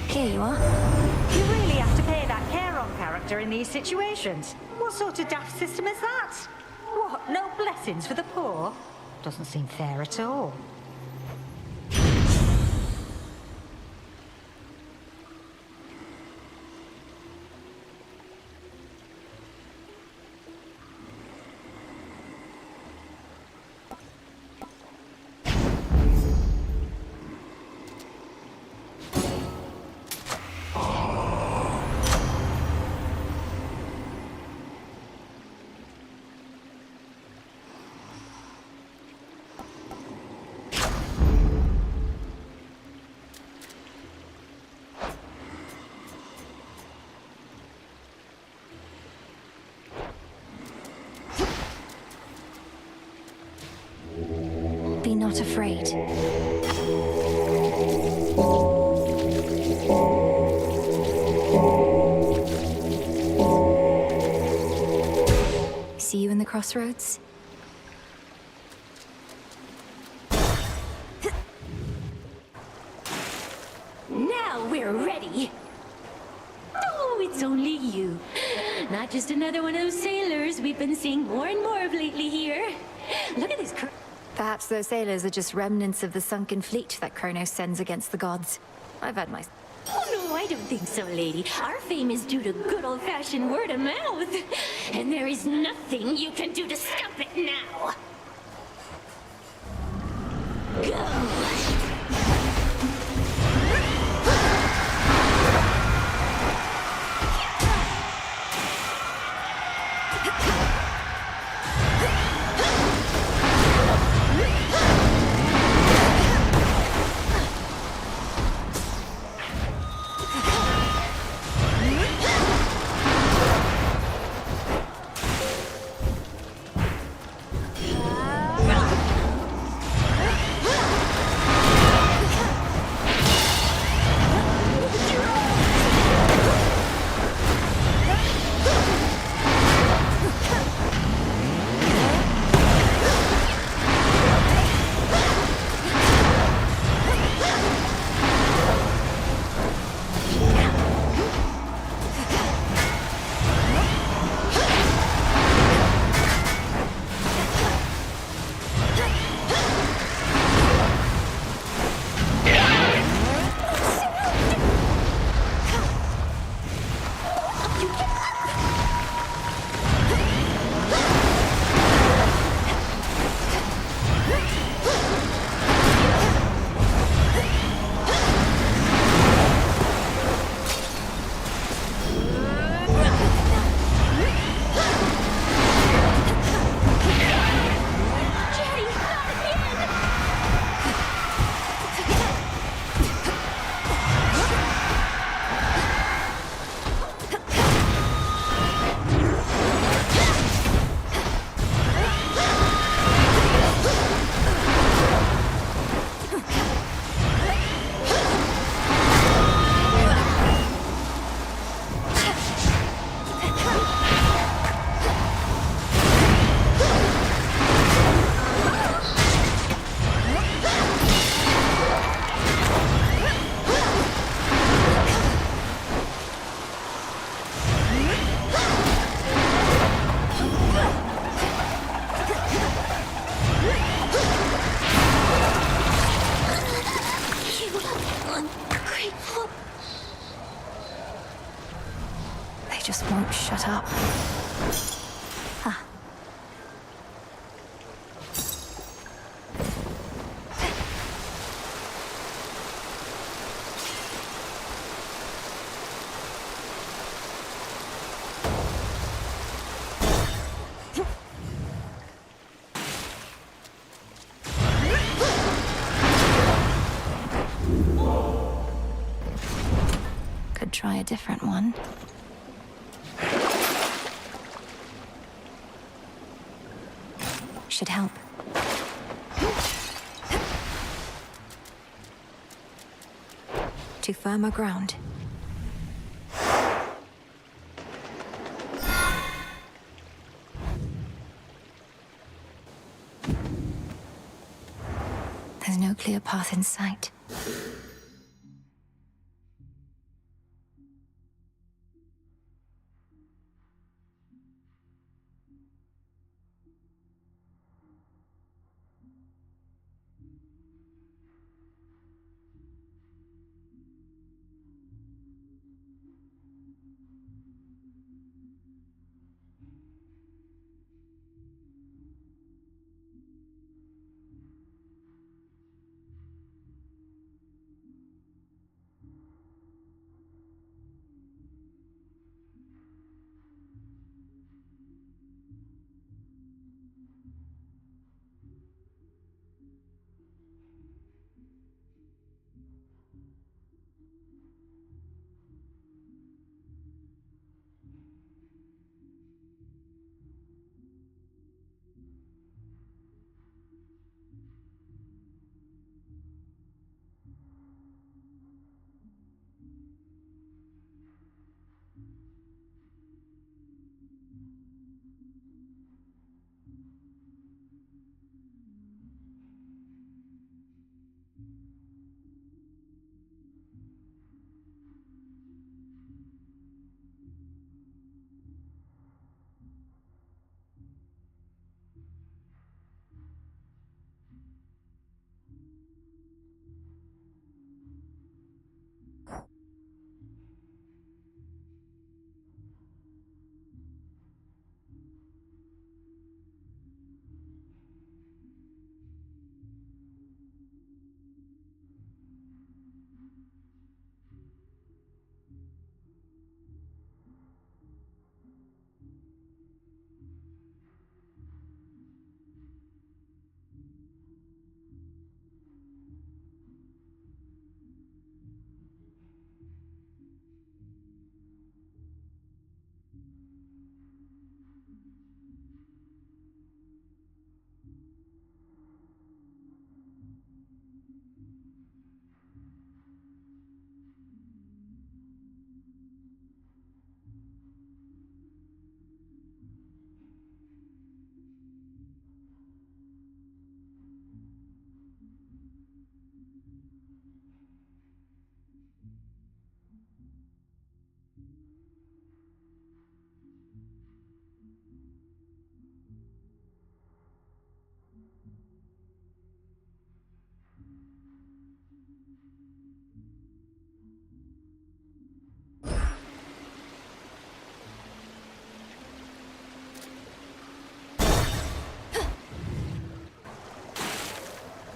Here you are. You really have to pay that Charon character in these situations. What sort of daft system is that? What, no blessings for the poor? Doesn't seem fair at all. Be not afraid. See you in the crossroads? Now we're ready. Oh, it's only you. Not just another one of those sailors we've been seeing more and more of lately here. Look at this. Perhaps those sailors are just remnants of the sunken fleet that Kronos sends against the gods. I've had my... Oh, no, I don't think so, lady. Our fame is due to good old-fashioned word of mouth. And there is nothing you can do to stop it now. Go! won't shut up. Ah. Could try a different one. Should help. To firmer ground. There's no clear path in sight.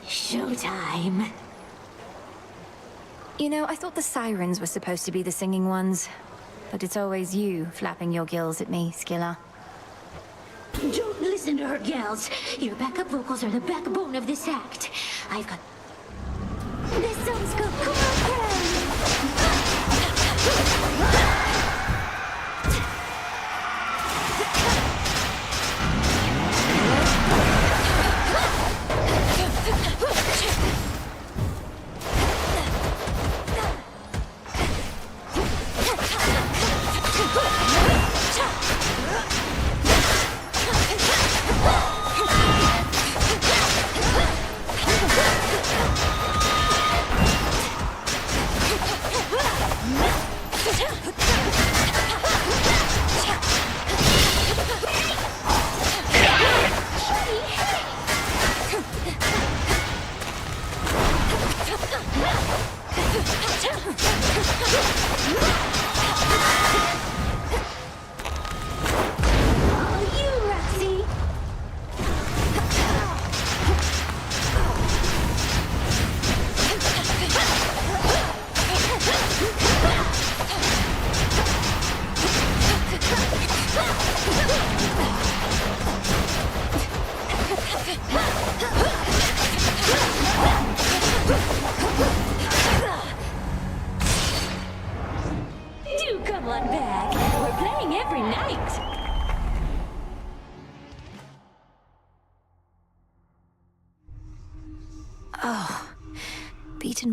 Showtime. You know, I thought the sirens were supposed to be the singing ones. But it's always you flapping your gills at me, Skilla. Don't listen to her, gals. Your backup vocals are the backbone of this act. I've got... This sounds good. Come on,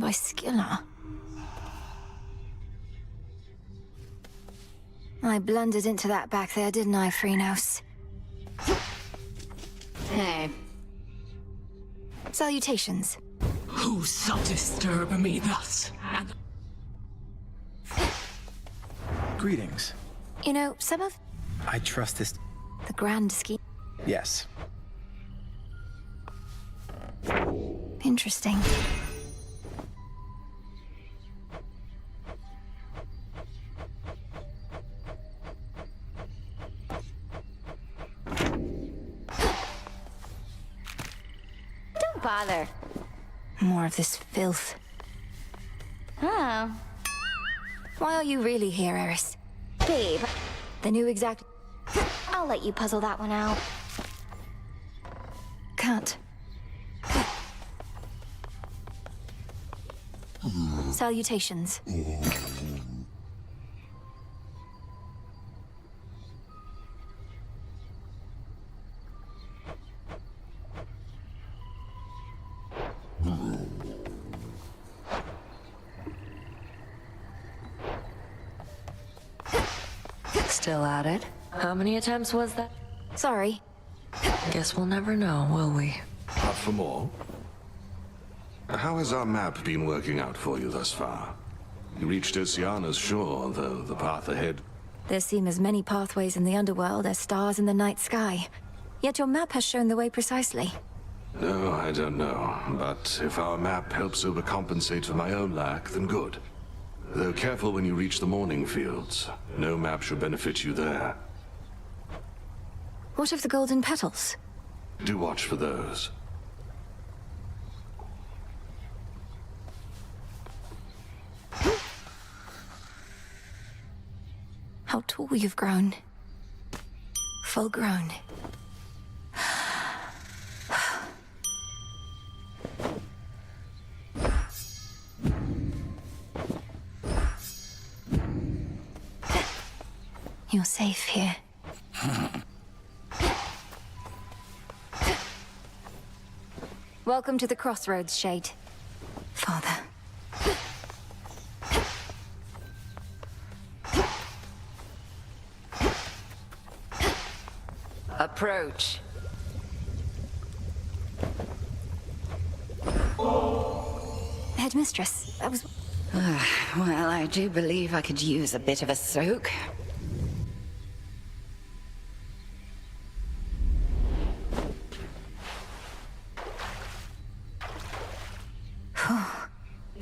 by Skilla. I blundered into that back there, didn't I, Phrynos? Hey. Salutations. Who so disturb me thus? Greetings. You know, some of I trust this. the grand scheme. Yes. Interesting. Don't bother. More of this filth. Oh. Why are you really here, Eris? Babe, The new exact... I'll let you puzzle that one out. Can't. Salutations. Still at it? How many attempts was that? Sorry. Guess we'll never know, will we? Up for more? How has our map been working out for you thus far? You reached Oceana's shore, though the path ahead... There seem as many pathways in the underworld as stars in the night sky. Yet your map has shown the way precisely. No, I don't know. But if our map helps overcompensate for my own lack, then good. Though careful when you reach the Morning Fields. No map should benefit you there. What of the golden petals? Do watch for those. How tall you've grown. Full grown. You're safe here. Welcome to the Crossroads, Shade. Father. Approach. Headmistress, that was... Well, I do believe I could use a bit of a soak.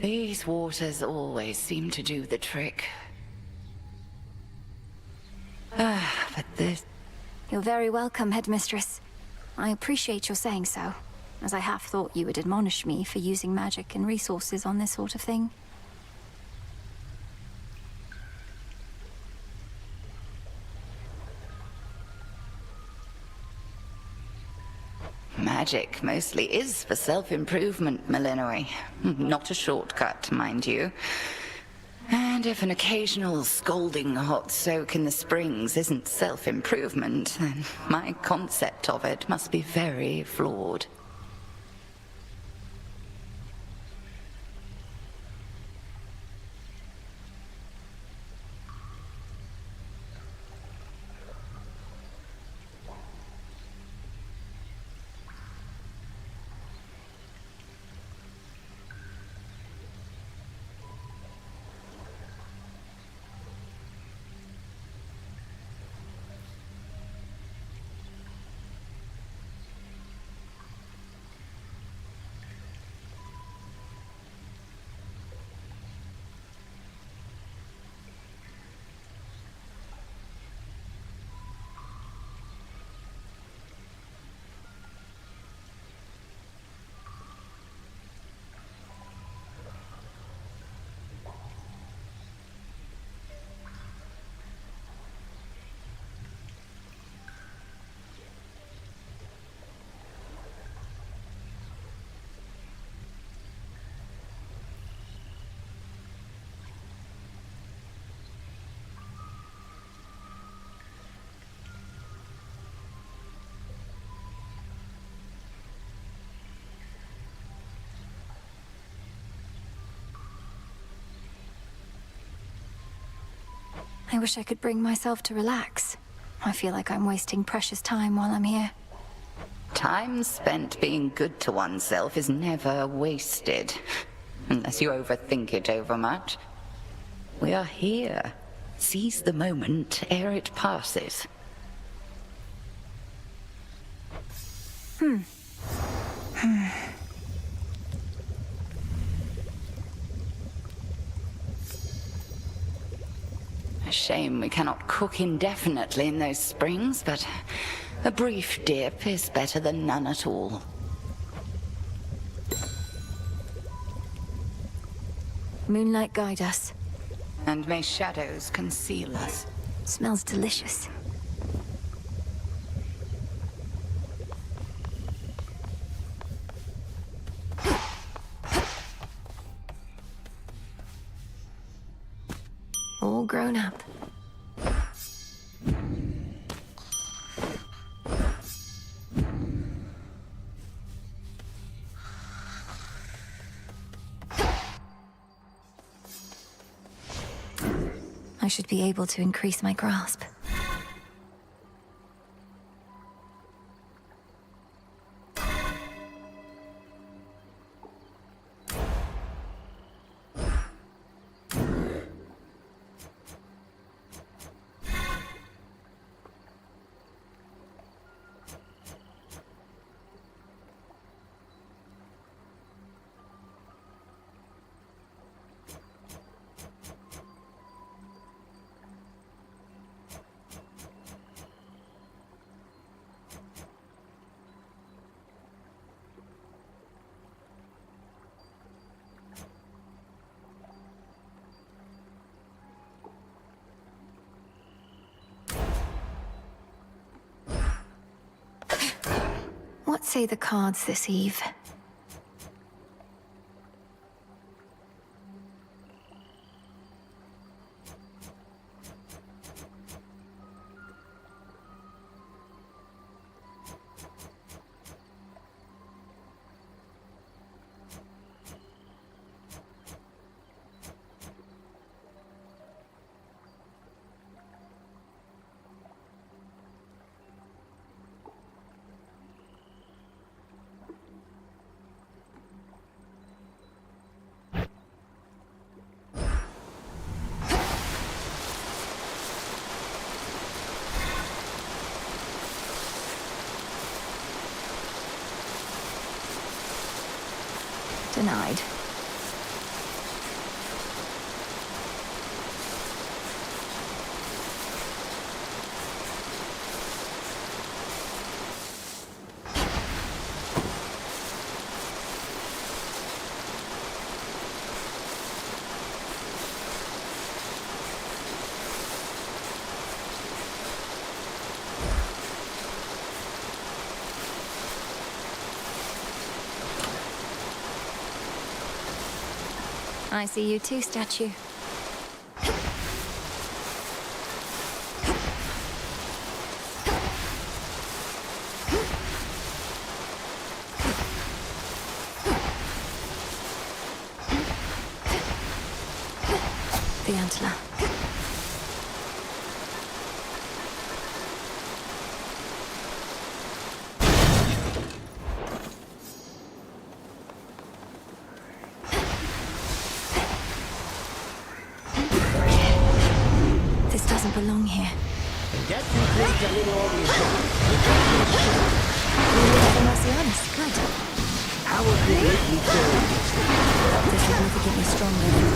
These waters always seem to do the trick. But this... You're very welcome, Headmistress. I appreciate your saying so, as I half thought you would admonish me for using magic and resources on this sort of thing. Magic mostly is for self-improvement, Melinoi. Not a shortcut, mind you. And if an occasional scalding hot soak in the springs isn't self-improvement, then my concept of it must be very flawed. I wish I could bring myself to relax. I feel like I'm wasting precious time while I'm here. Time spent being good to oneself is never wasted. Unless you overthink it overmuch. We are here. Seize the moment ere it passes. A shame we cannot cook indefinitely in those springs, but a brief dip is better than none at all. Moonlight guide us. And may shadows conceal us. Smells delicious. All grown up. I should be able to increase my grasp. What say the cards this eve? Denied. I see you too, statue. The antler. Belong here. That concludes a little orientation. Marcianus, good. How will you make me feel? They're significantly stronger than...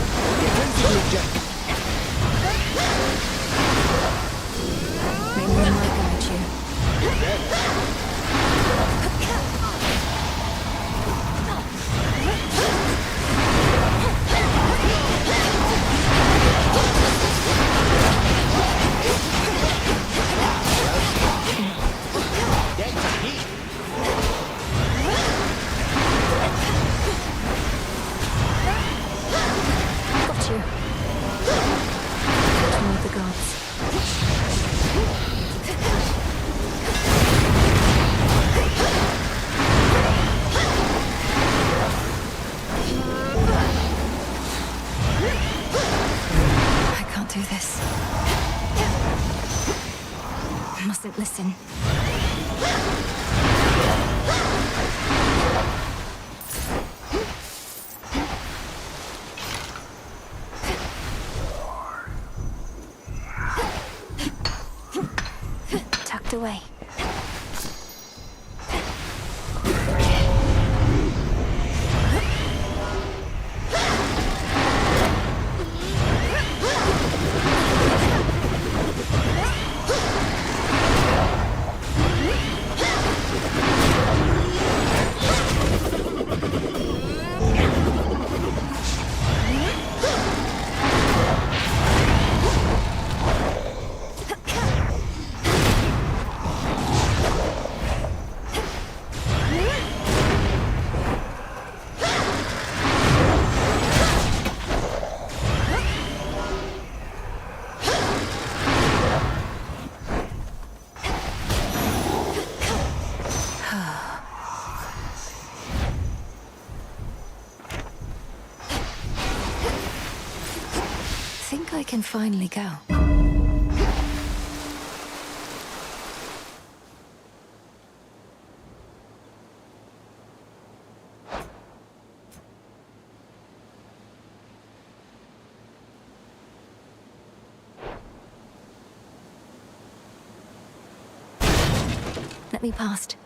Defensively objective. Maybe I might guide you. mustn't listen. Tucked away. I can finally go. Let me past.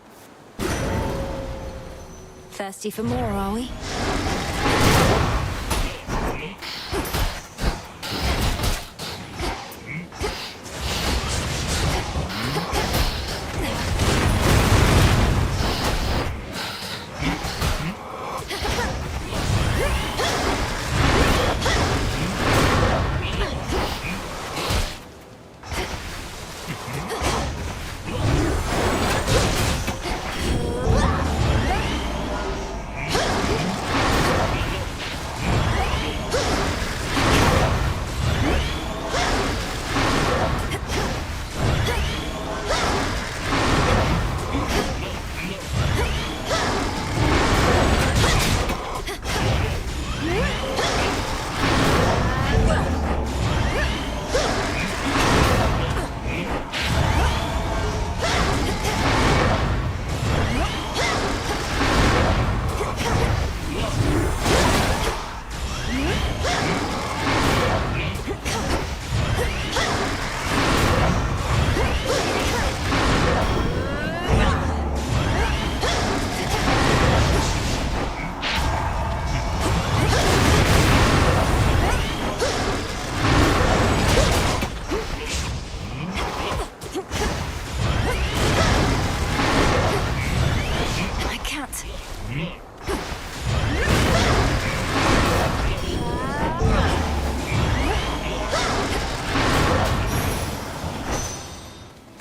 Thirsty for more, are we?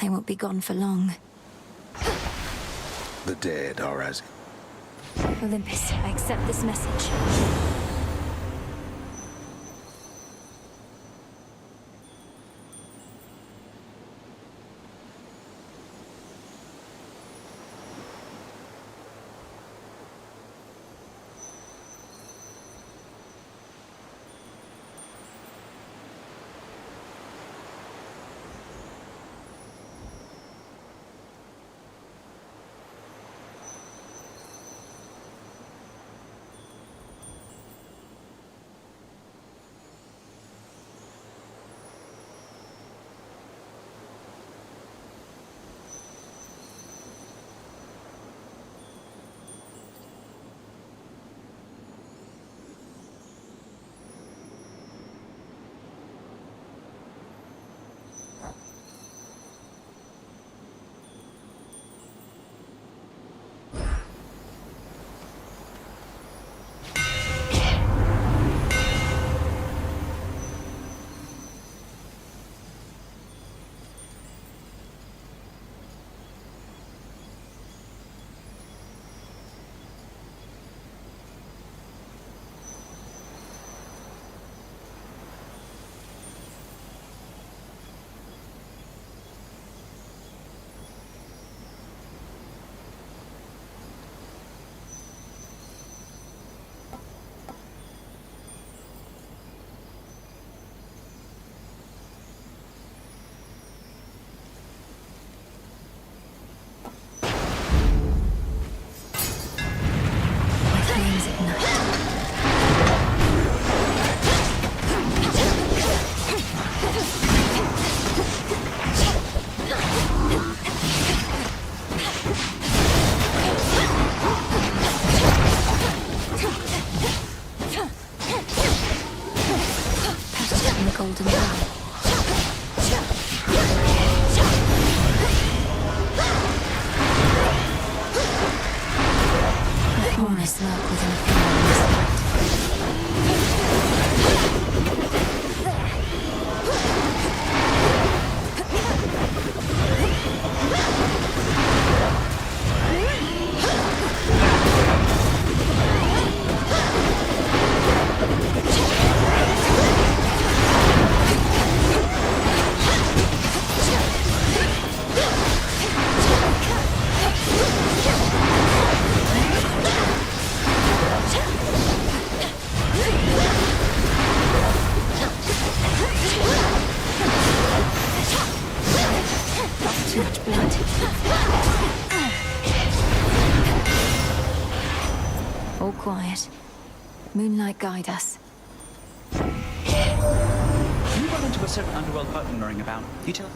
They won't be gone for long. The dead are as... Olympus, I accept this message. from the Golden Bow. The forest lurk within a few moments. Too much blood. All quiet. Moonlight guide us. You run into a certain underworld button knowing about. You tell.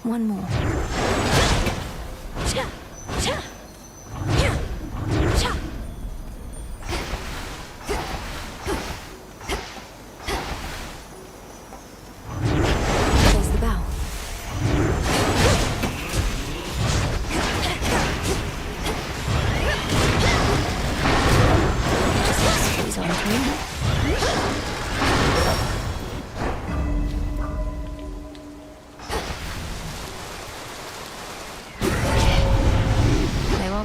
One more. There's the bow. Just squeeze on through.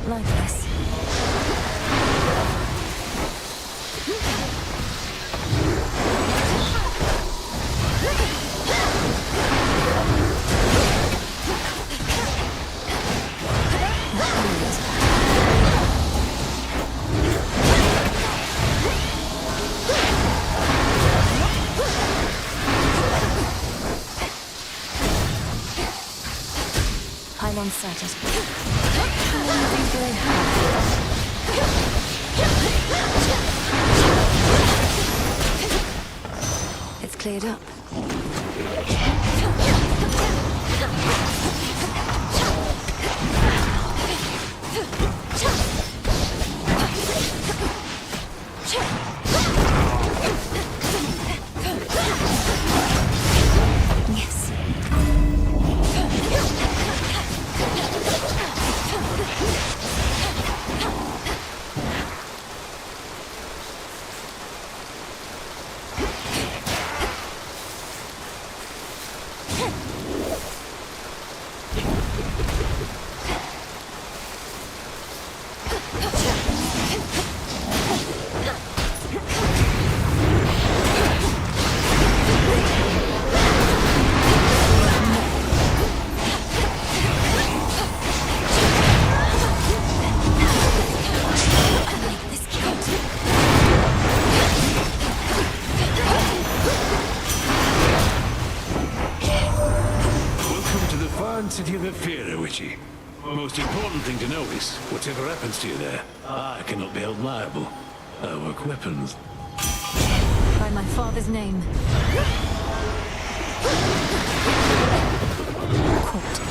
Like this. Pylon sighted. How many of these do they have? It's cleared up. Yes. City of Ephira, Witchy. Most important thing to know is, whatever happens to you there, I cannot be held liable. I work weapons. By my father's name. Caught.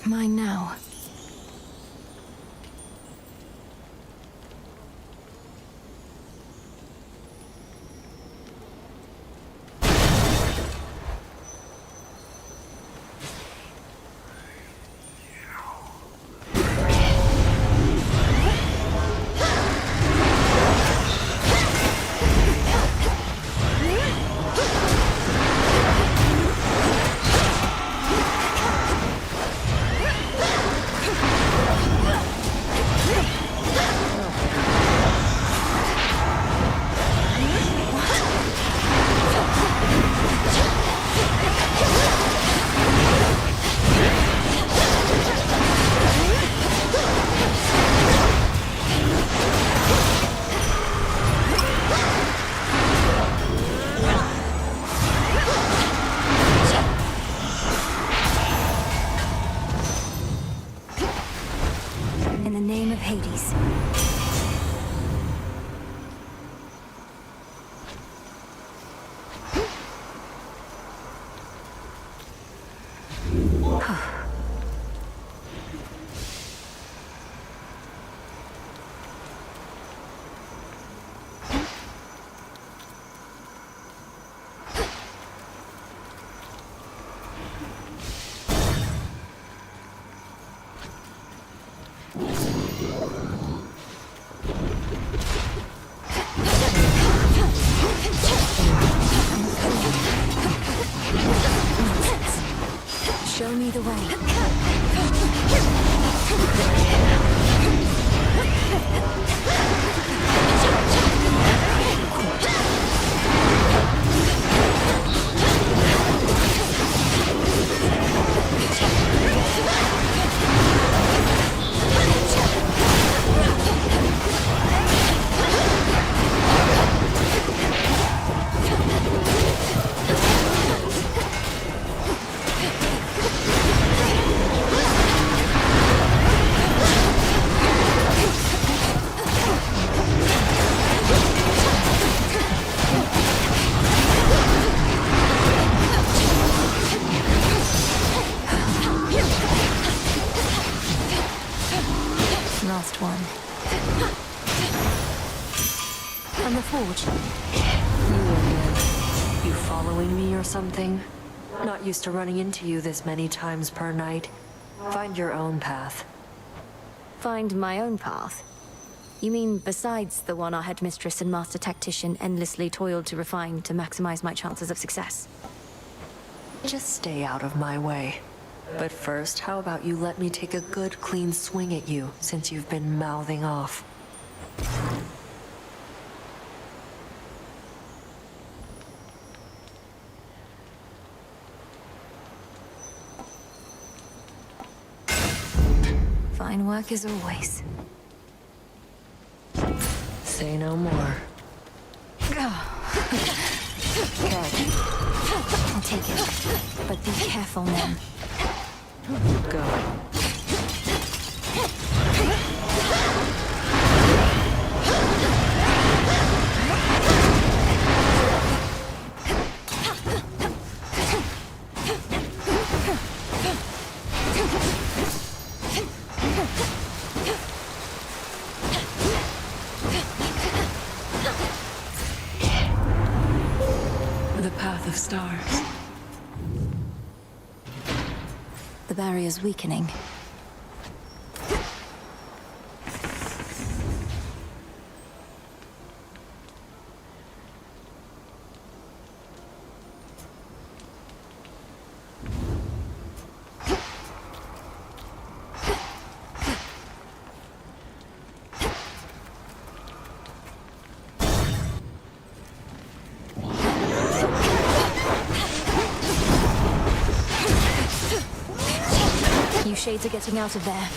Mine now. the way. Last one. From the forge. You again. You following me or something? Not used to running into you this many times per night. Find your own path. Find my own path? You mean besides the one our headmistress and master tactician endlessly toiled to refine to maximize my chances of success? Just stay out of my way. But first, how about you let me take a good, clean swing at you, since you've been mouthing off? Fine work as always. Say no more. Okay. I'll take it. But be careful now. Go. The path of stars. The barrier's weakening. You shades are getting out of there.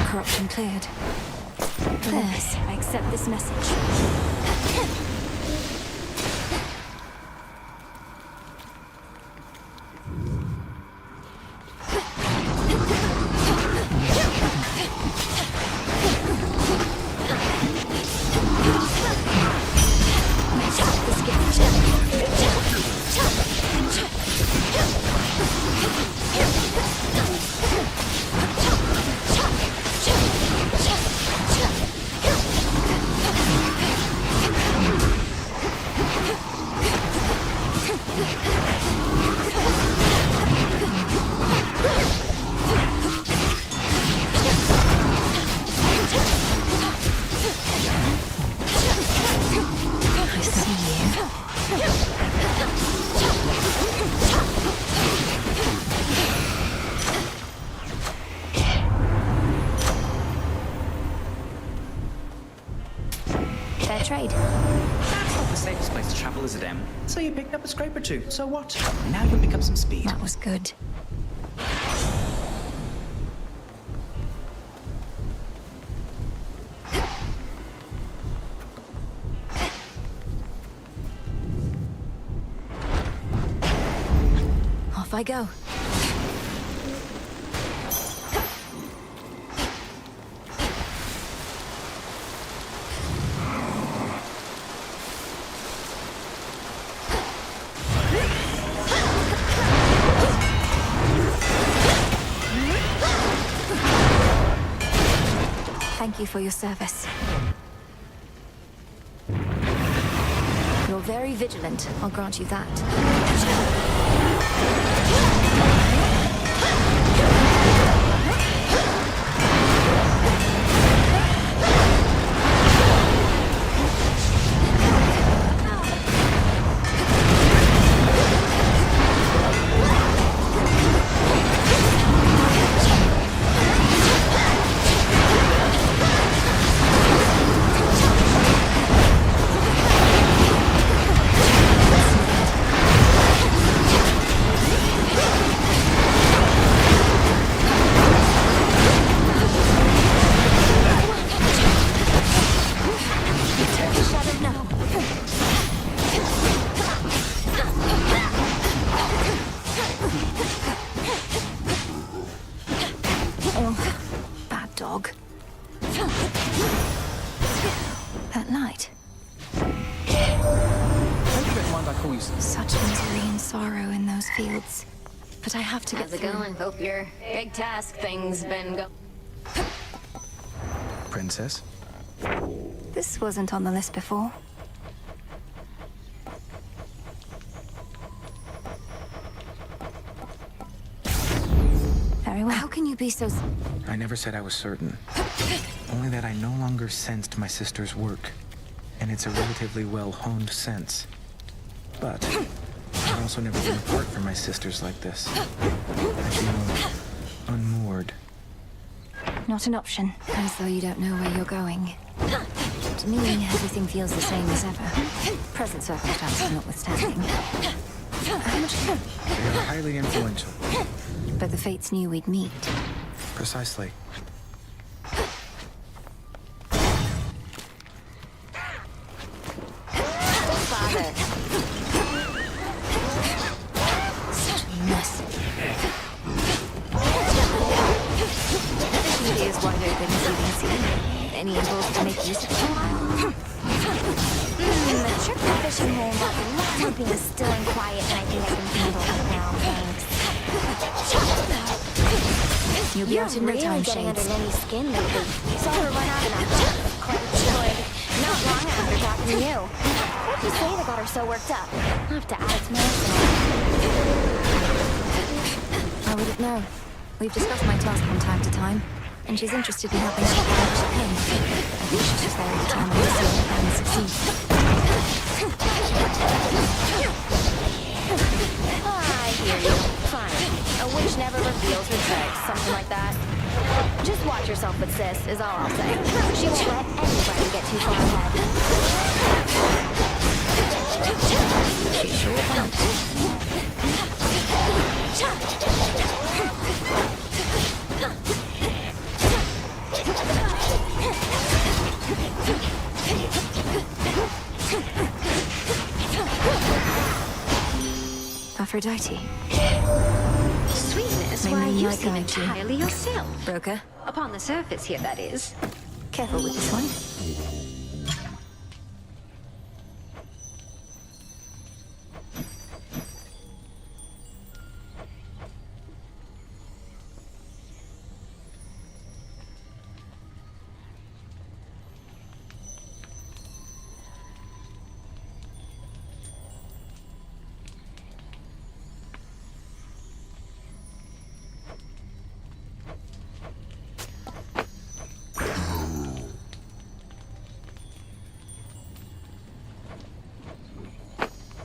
Corruption cleared. Yes, I accept this message. trade. That's not the safest place to travel, is it, Em? So you picked up a scrape or two. So what? Now you'll pick up some speed. That was good. Off I go. Thank you for your service. You're very vigilant, I'll grant you that. Oh, bad dog. That light. Hope you don't mind I call you... Such misery and sorrow in those fields. But I have to get How's it through. going? Hope your big task thing's been Princess? This wasn't on the list before. Very well. How can you be so... I never said I was certain. Only that I no longer sensed my sister's work. And it's a relatively well-honed sense. But I've also never been apart from my sisters like this. I feel unmoored. Not an option. As though you don't know where you're going. To me, everything feels the same as ever. Present circumstances notwithstanding. How much... They are highly influential. But the fates knew we'd meet. Precisely. Father. Such a mess. The beauty is wide open, as you can see. Any impulse to make use of it for a while? The trip to the fishing hole involved a lot more being still and quiet than I think I can handle right now, thanks. You'll be out in no really time, getting Shades. under Nenny's skin lately. Saw her run out and I quite enjoyed. Not long after talking to you. What'd you say that got her so worked up? I'll have to add it to my arsenal. I wouldn't know. We've discussed my task from time to time, and she's interested in helping out wherever she can. I think she's just very determined to see her plan succeed. I hear you. Fine. A witch never reveals her tricks, something like that. Just watch yourself with Sis, is all I'll say. She won't let anybody get too far ahead. She sure won't. Aphrodite. Sweetness, Maybe why you you might seem guide you. entirely yourself. Broker, Upon the surface here, that is. careful with this one.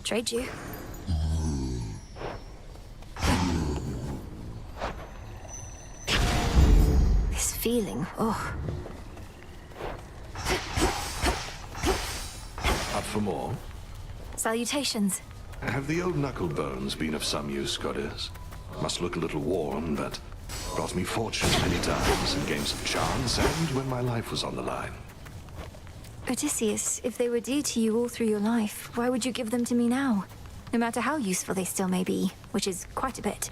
Trade you. This feeling, oh. for more? Salutations. Have the old knuckle bones been of some use, goddess? Must look a little worn, but brought me fortune many times in games of chance and when my life was on the line. Odysseus, if they were dear to you all through your life, why would you give them to me now? No matter how useful they still may be, which is quite a bit.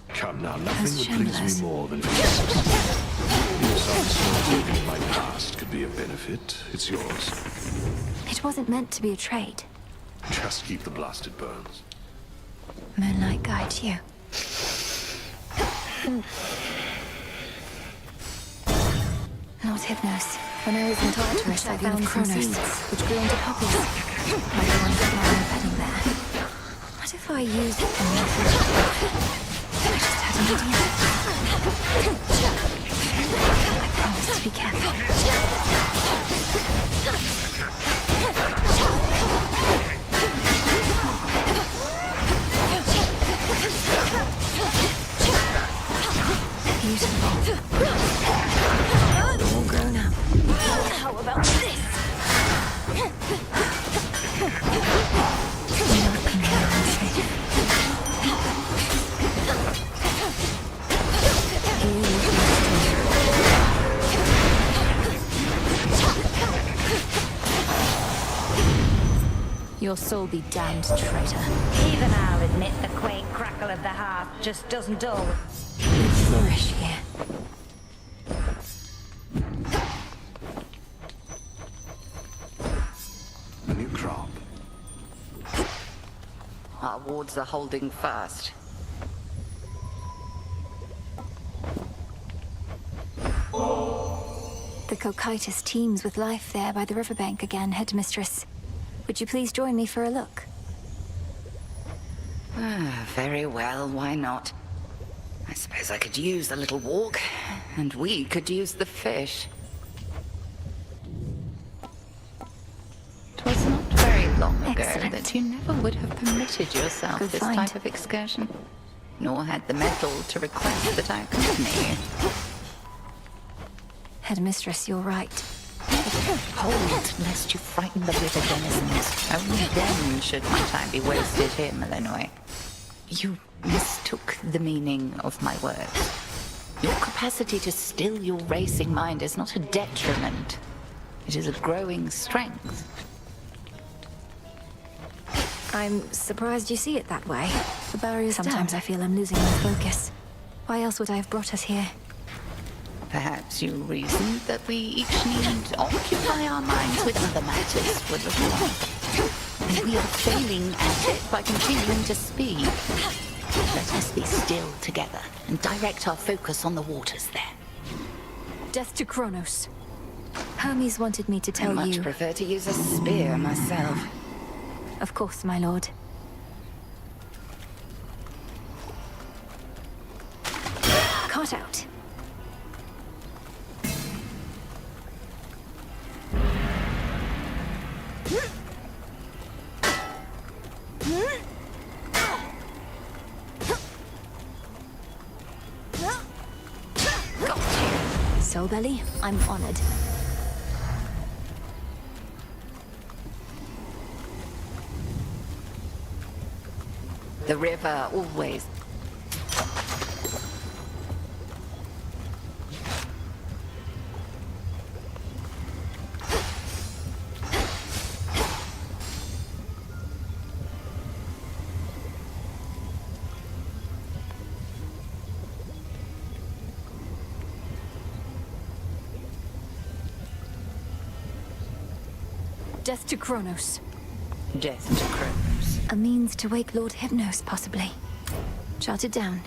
Come now, nothing would please Chandler's. me more than for If some small token of my past could be of benefit, it's yours. It wasn't meant to be a trade. Just keep the blasted bones. Moonlight guides you. Lord Hypnos, when I was in Tartarus, I found some seeds, which grew into poppies. Like the one flower bedding there. What if I used them in food? I just had an idea. I promise to be careful. Beautiful. All grown up. How about this? Your soul be damned, traitor. Even I'll admit the quaint crackle of the hearth just doesn't dull. You flourish here. A new crop. Our wards are holding fast. The Cocytus teems with life there by the riverbank again, Headmistress. Would you please join me for a look? Very well, why not? I suppose I could use a little walk, and we could use the fish. 'Twas not very long ago that you never would have permitted yourself Good this find. type of excursion, nor had the mettle to request that I accompany you. Headmistress, you're right. Hold, lest you frighten the river denizens. Only then should my time be wasted here, Malinois. You mistook the meaning of my words. Your capacity to still your racing mind is not a detriment. It is a growing strength. I'm surprised you see it that way. The barrier's Sometimes I feel I'm losing my focus. Why else would I have brought us here? Perhaps you reasoned that we each need to occupy our minds with other matters for the while. And we are failing at it by continuing to speed. Let us be still together and direct our focus on the waters there. Death to Kronos. Hermes wanted me to tell you. I much prefer to use a spear myself. Of course, my lord. Caught out. Soulbelly, I'm honored. The river always. Death to Kronos. Death to Kronos. A means to wake Lord Hypnos, possibly. Jot it down.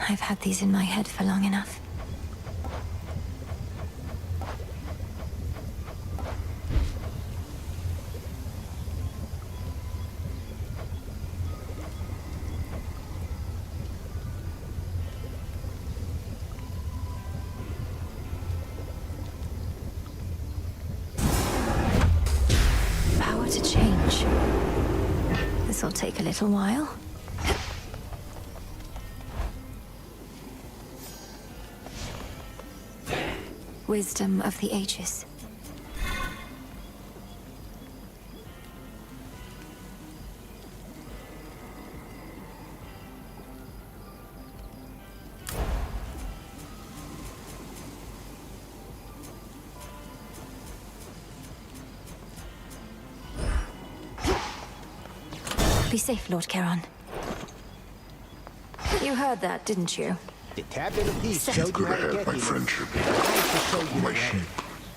I've had these in my head for long enough. Power to change. This'll take a little while. Wisdom of the Ages. Be safe, Lord Charon. You heard that, didn't you? The tablet of peace You showed you could how have to had get my here. friendship, my sheep,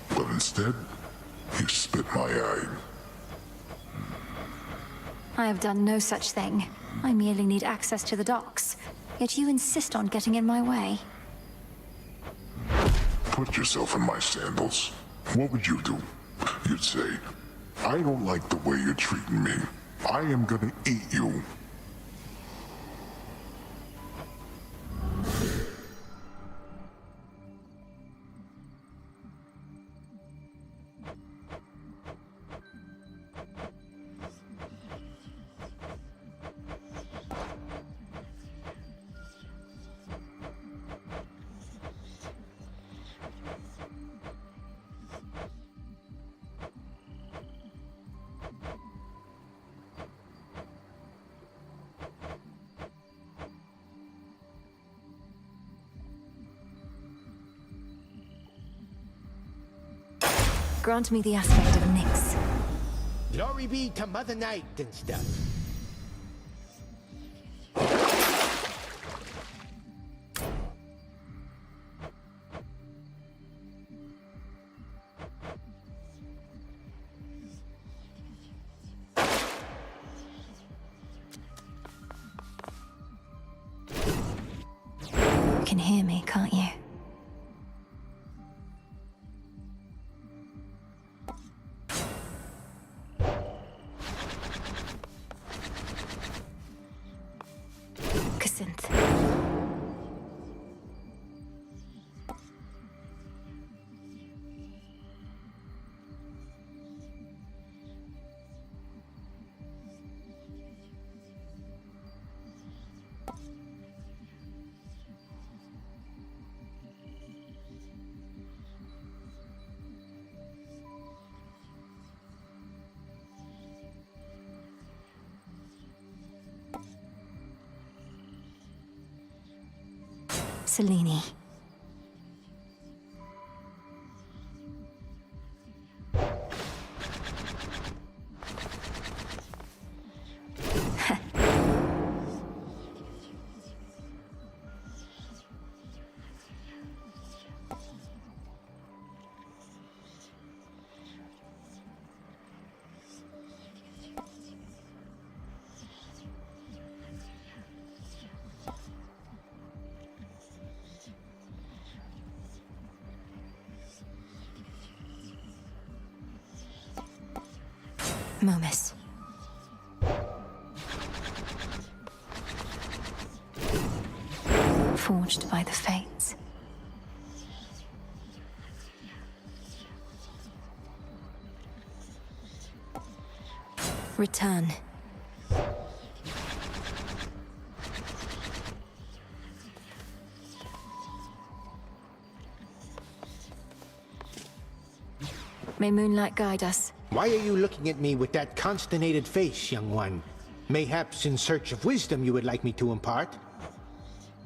but instead, you spit my eye. I have done no such thing. I merely need access to the docks. Yet you insist on getting in my way. Put yourself in my sandals. What would you do? You'd say, I don't like the way you're treating me. I am gonna eat you. Grant me the aspect of Nyx. Glory be to Mother Night and stuff. You can hear me, can't you? Cassinthe. Selene. Momus. Forged by the fates. Return. May moonlight guide us. Why are you looking at me with that consternated face, young one? Mayhaps in search of wisdom you would like me to impart?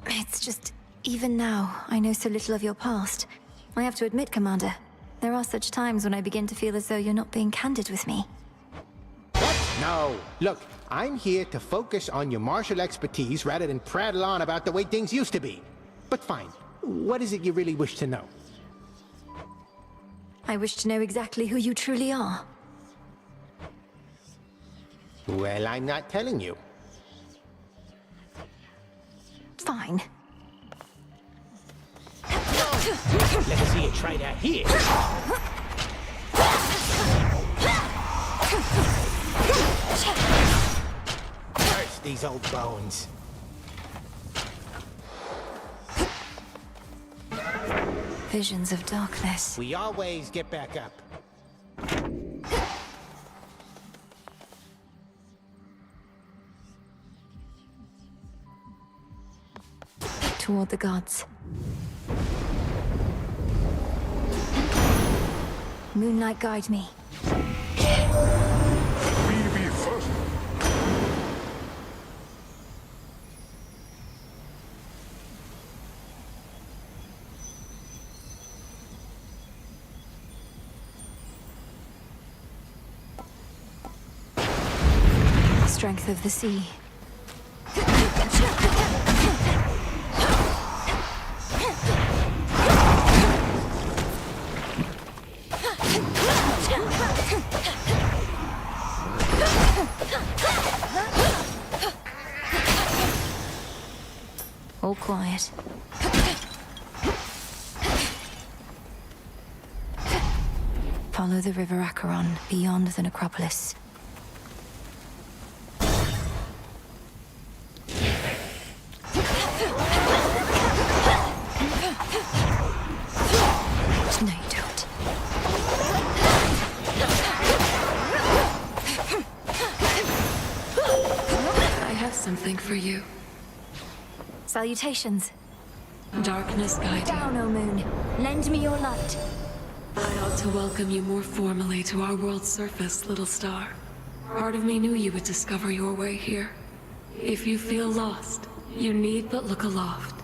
It's just, even now, I know so little of your past. I have to admit, Commander, there are such times when I begin to feel as though you're not being candid with me. What? No. Look, I'm here to focus on your martial expertise rather than prattle on about the way things used to be. But fine. What is it you really wish to know? I wish to know exactly who you truly are. Well, I'm not telling you. Fine. Let's see you try that here. Curse these old bones. Visions of darkness. We always get back up. Toward the gods. Moonlight, guide me. We be first. Strength of the sea. All quiet. Follow the river Acheron beyond the necropolis. No, you don't. I have something for you. Salutations. Darkness guide you. Down, O moon. Lend me your light. I ought to welcome you more formally to our world's surface, little star. Part of me knew you would discover your way here. If you feel lost, you need but look aloft.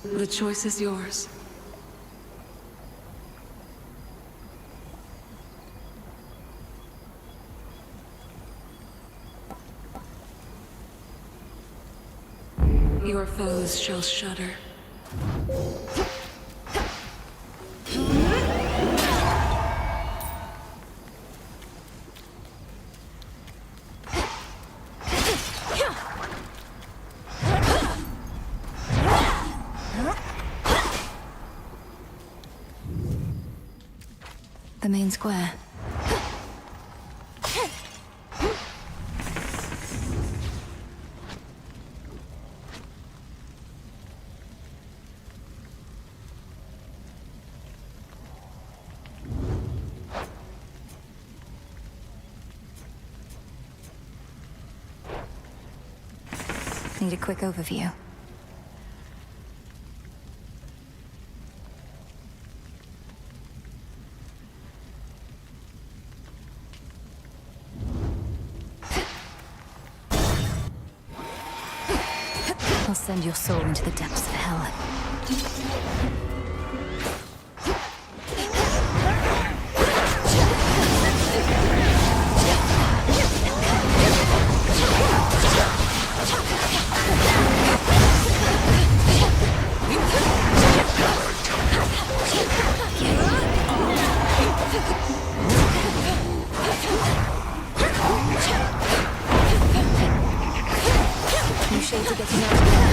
The choice is yours. Your foes shall shudder. The main square. Need a quick overview. I'll send your soul into the depths of hell. You shades are getting out of there.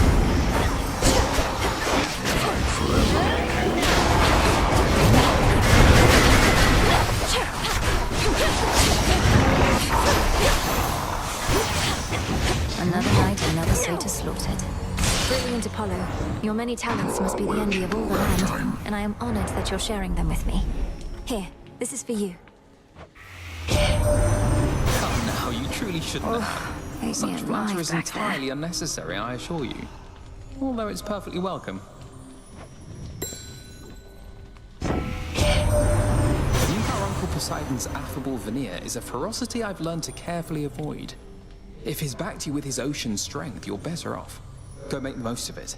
Another night, another satyr slaughtered. Brilliant Apollo, your many talents must be the envy of all the land, and I am honored that you're sharing them with me. Here, this is for you. Come now, you truly shouldn't have. Such flattery is entirely unnecessary, I assure you. Although it's perfectly welcome. Our Uncle Poseidon's affable veneer is a ferocity I've learned to carefully avoid. If he's backed you with his ocean strength, you're better off. Go make the most of it.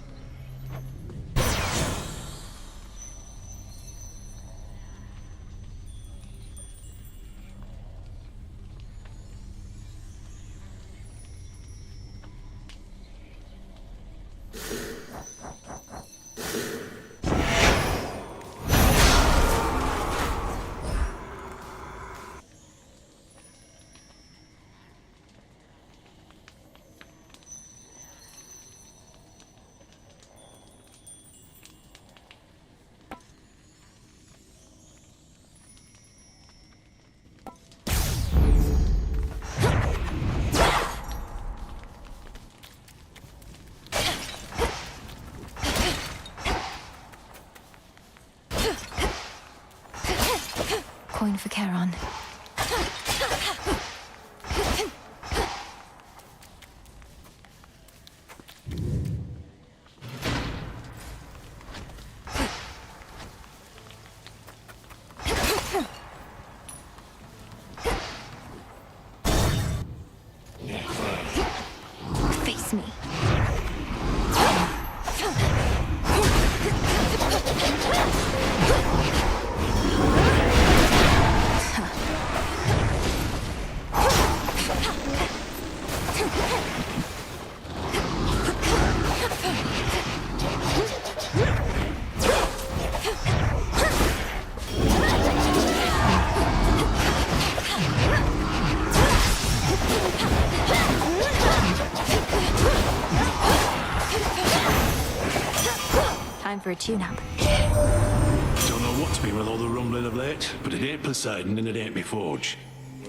coin for Charon. Face me. Time for a tune-up. Don't know what's been with all the rumbling of late, but it ain't Poseidon and it ain't me forge.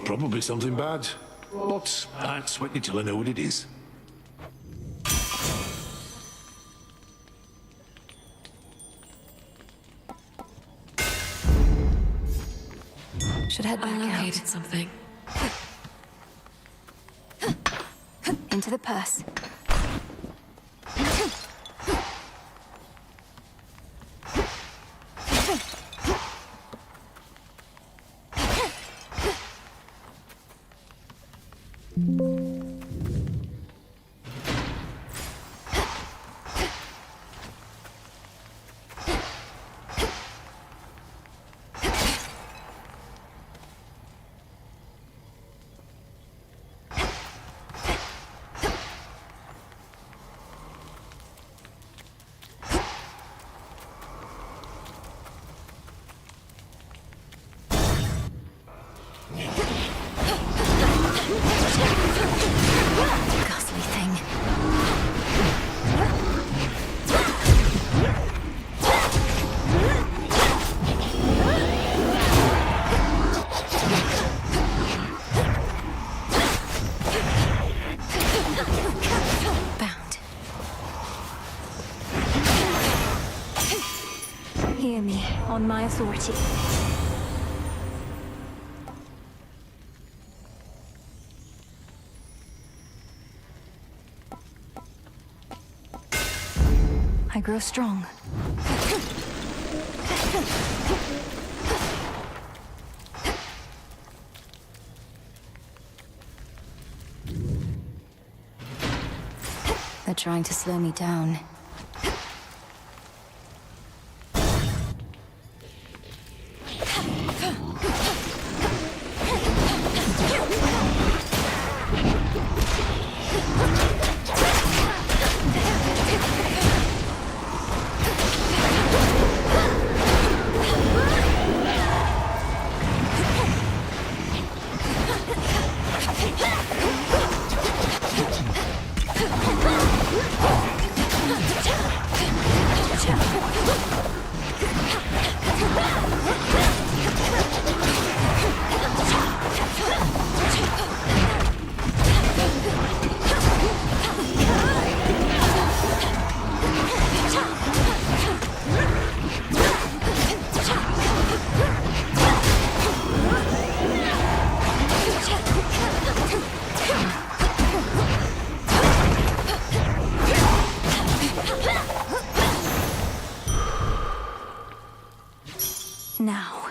Probably something bad. But I ain't sweating till I know what it is. Should head back out. Located something. Into the purse. Ghastly thing. Bound. Hear me, on my authority. I grow strong. They're trying to slow me down. Now.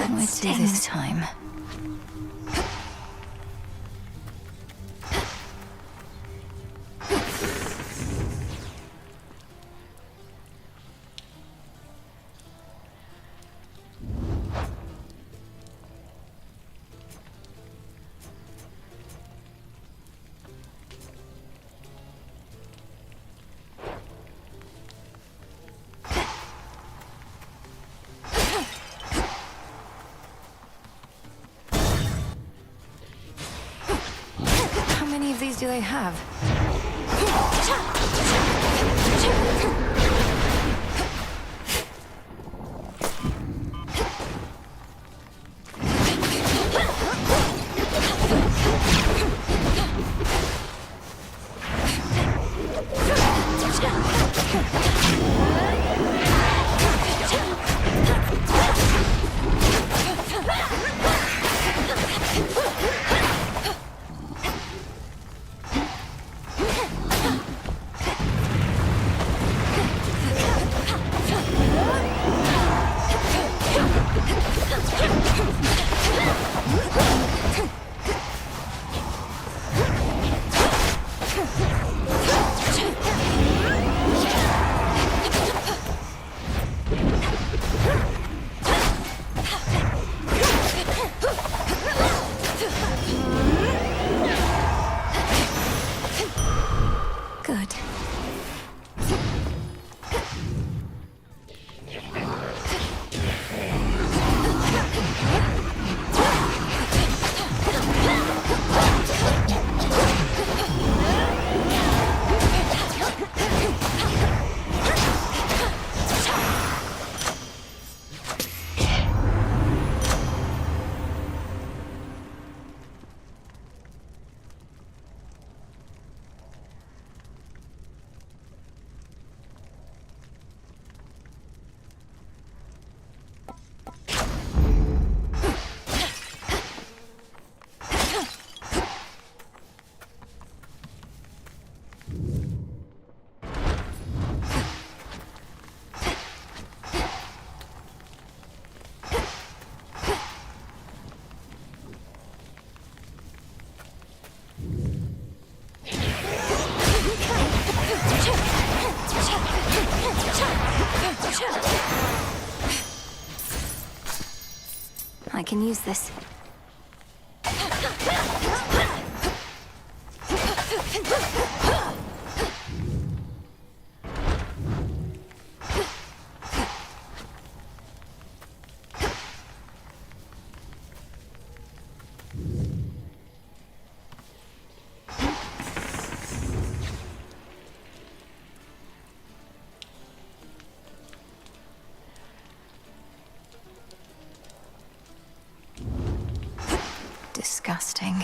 Let's do this time. do they have? Good. I can use this. Disgusting.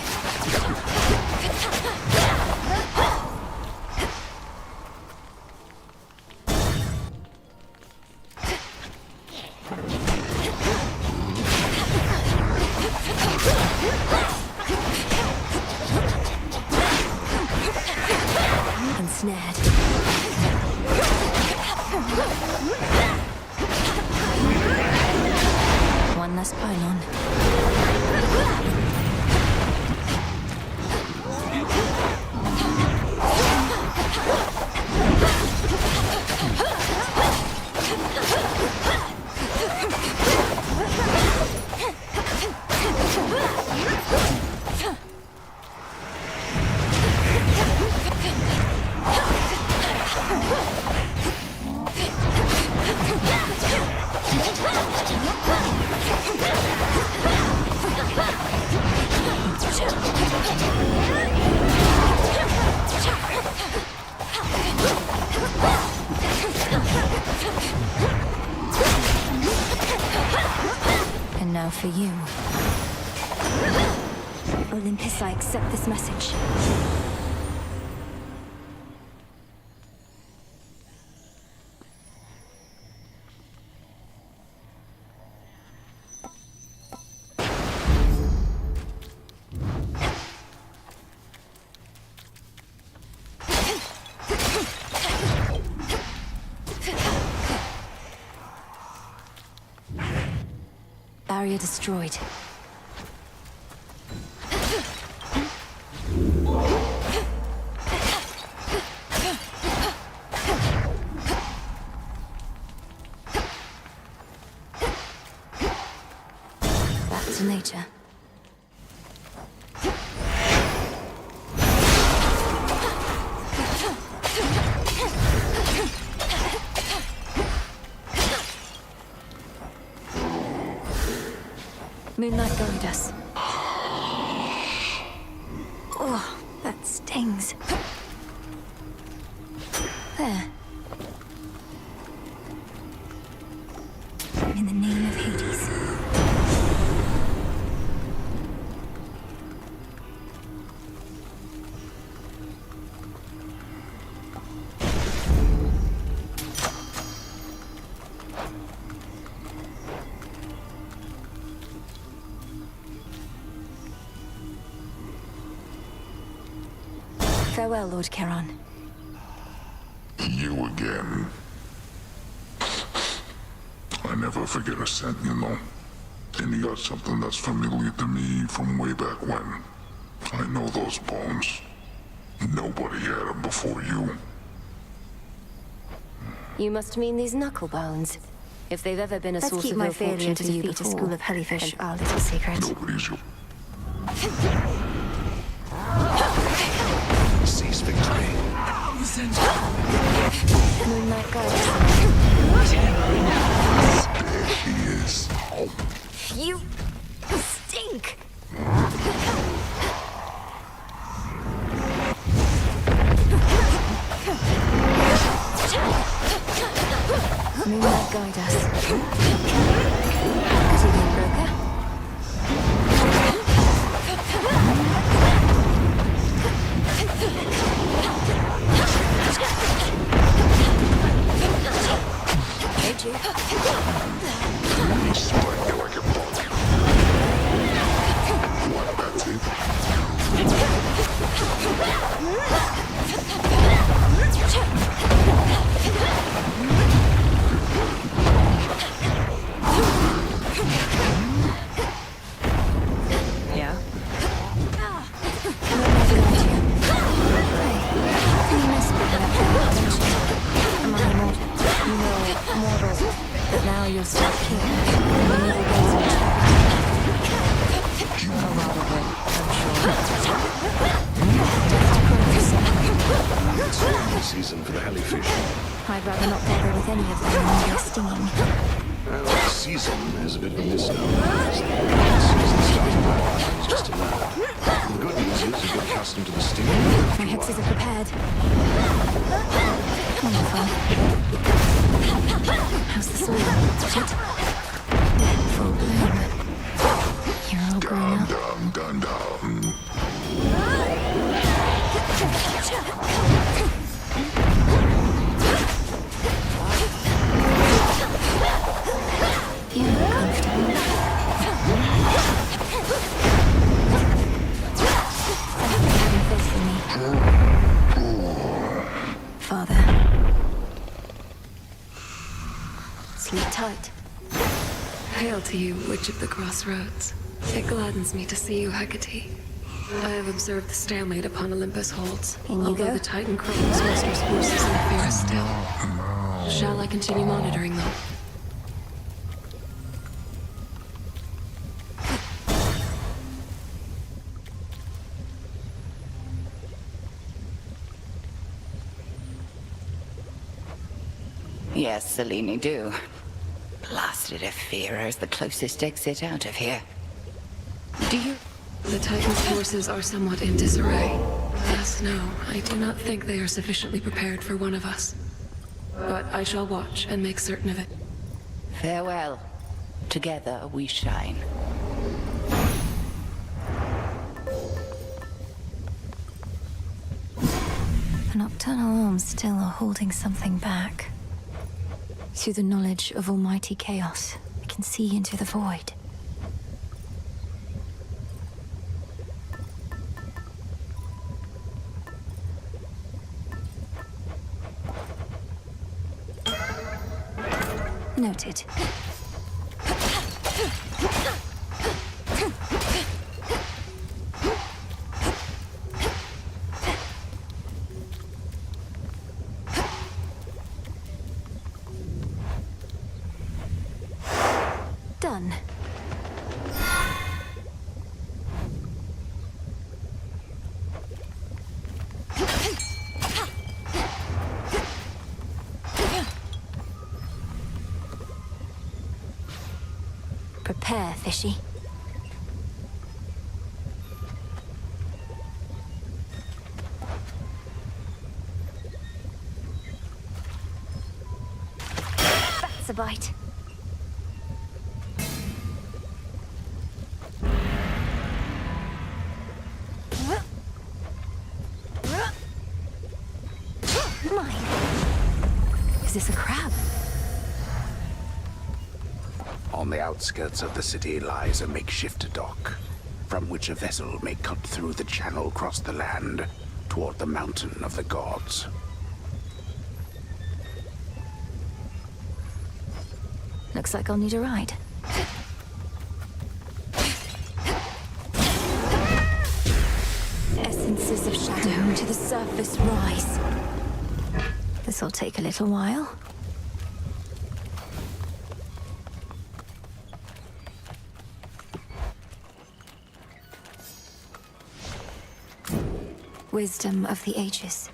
Ensnared. One less pylon. And now for you. Olympus, I accept this message. Barrier destroyed. Back to nature. Moonlight guide us. Oh, that stinks. things. There. In the name of Hades. Farewell, Lord Charon. You again. I never forget a scent, you know. And you got something that's familiar to me from way back when. I know those bones. Nobody had them before you. You must mean these knuckle bones. If they've ever been a Let's source keep of my ill failure fortune to to you defeat a before, school of Hellyfish and our little secret. Nobody's your... Cease victory. Moonlight Goddess. There he is. You stink! Moonlight guide us. Good evening, broker. Hey, Jude. He spiked you like a bug. What, that's it? Yeah? But now you're stuck here. The evil goes in a lot of it, I'm sure. It's season for the Hellyfish. I'd rather not bother with any of them than they're stinging. Well, season is a bit of a misnomer. The season started by just a lad. The good news is you get accustomed to the sting. My hexes are prepared. Wonderful. How's the soil? Shit. Full bloom. You're all grown up. Dum. You look comfortable. Thank you for having faith in me. Father. Sleep tight. Hail to you, Witch of the Crossroads. It gladdens me to see you, Hecate. I have observed the stalemate upon Olympus holds, although the Titan Kronos musters forces in fear still. Shall I continue monitoring them? Yes, Selene, do. Blasted if Fira is the closest exit out of here. Do you... The Titan's forces are somewhat in disarray. Yes, no, I do not think they are sufficiently prepared for one of us. But I shall watch and make certain of it. Farewell. Together we shine. The nocturnal arms still are holding something back. Through the knowledge of almighty chaos, I can see into the void. Noted. Done. Prepare, fishy. a bite. Mine. Is this a crab? On the outskirts of the city lies a makeshift dock, from which a vessel may cut through the channel across the land toward the mountain of the gods. Looks like I'll need a ride. Essences of shadow to the surface rise. This'll take a little while. Wisdom of the ages.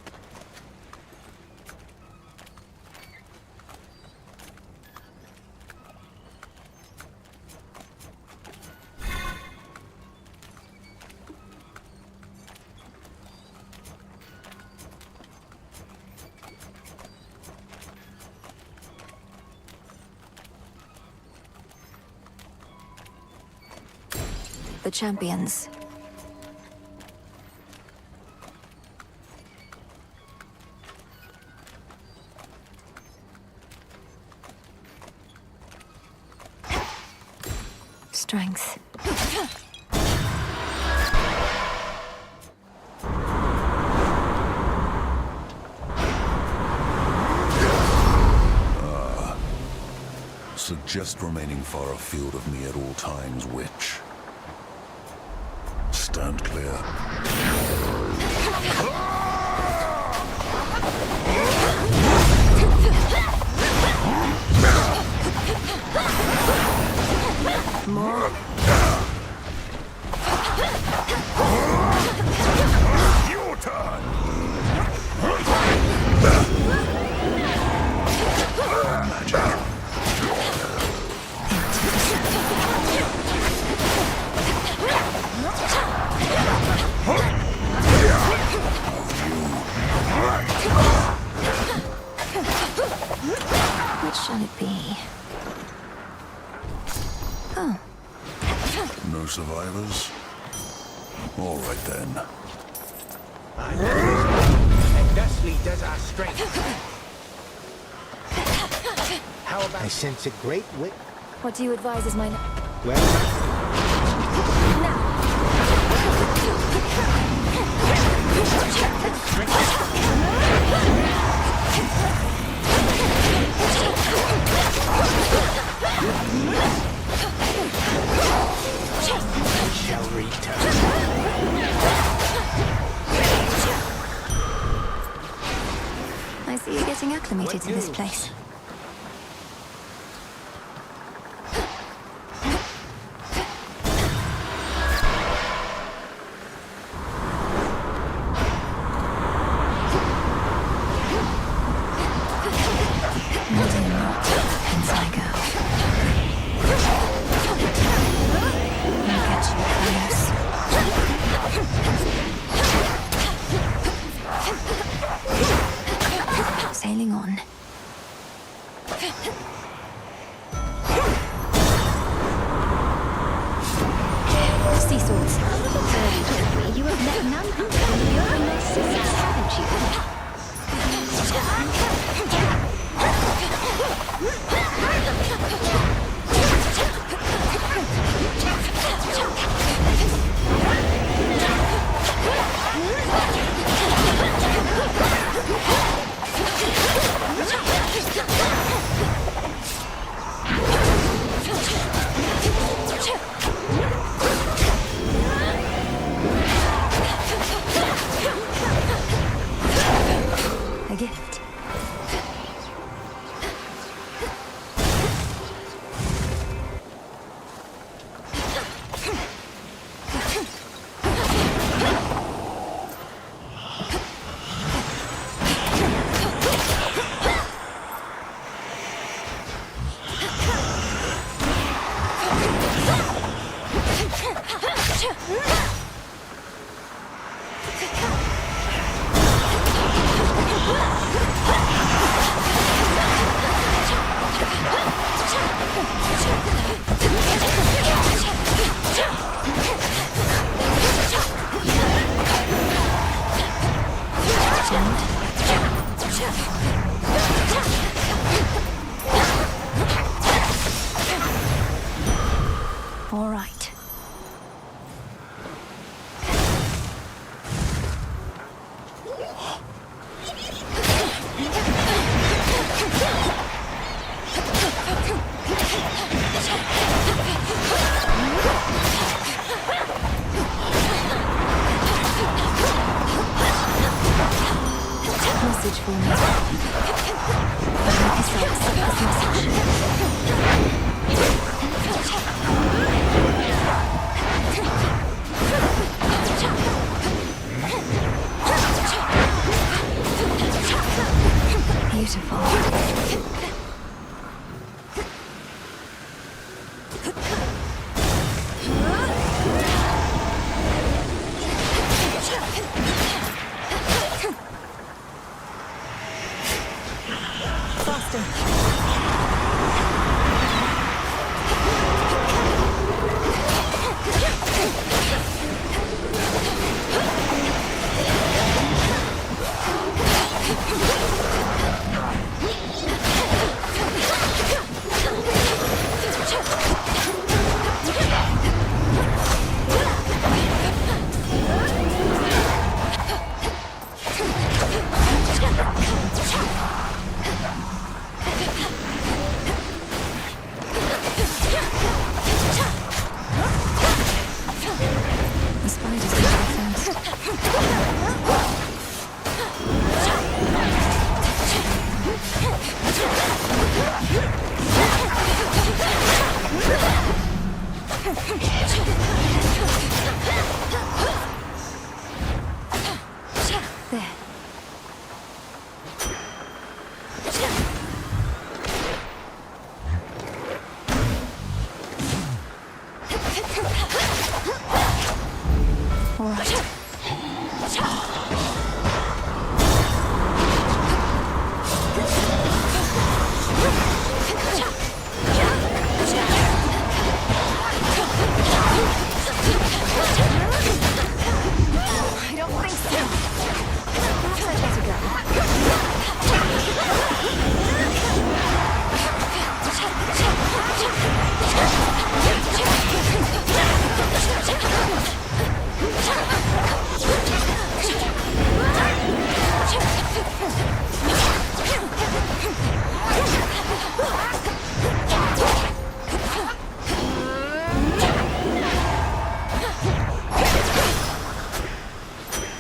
The champions. Strength. Suggest remaining far afield of me at all times, witch. Stand clear. More. Your turn. Magic. What shall it be? Oh. No survivors? All right then. And thusly does our strength. How about I sense a great wit. What do you advise is my... Shall return. I see you're getting acclimated to this place. Sailing on. Sea swords. You have met none other than your own sisters, haven't you? A gift. All right. Message for me. Beautiful.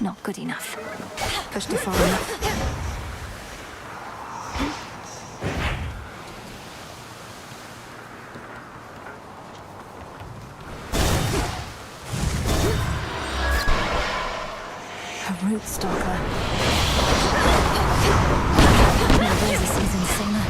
Not good enough. Pushed it far enough. A root stalker. There's a seasoned singer.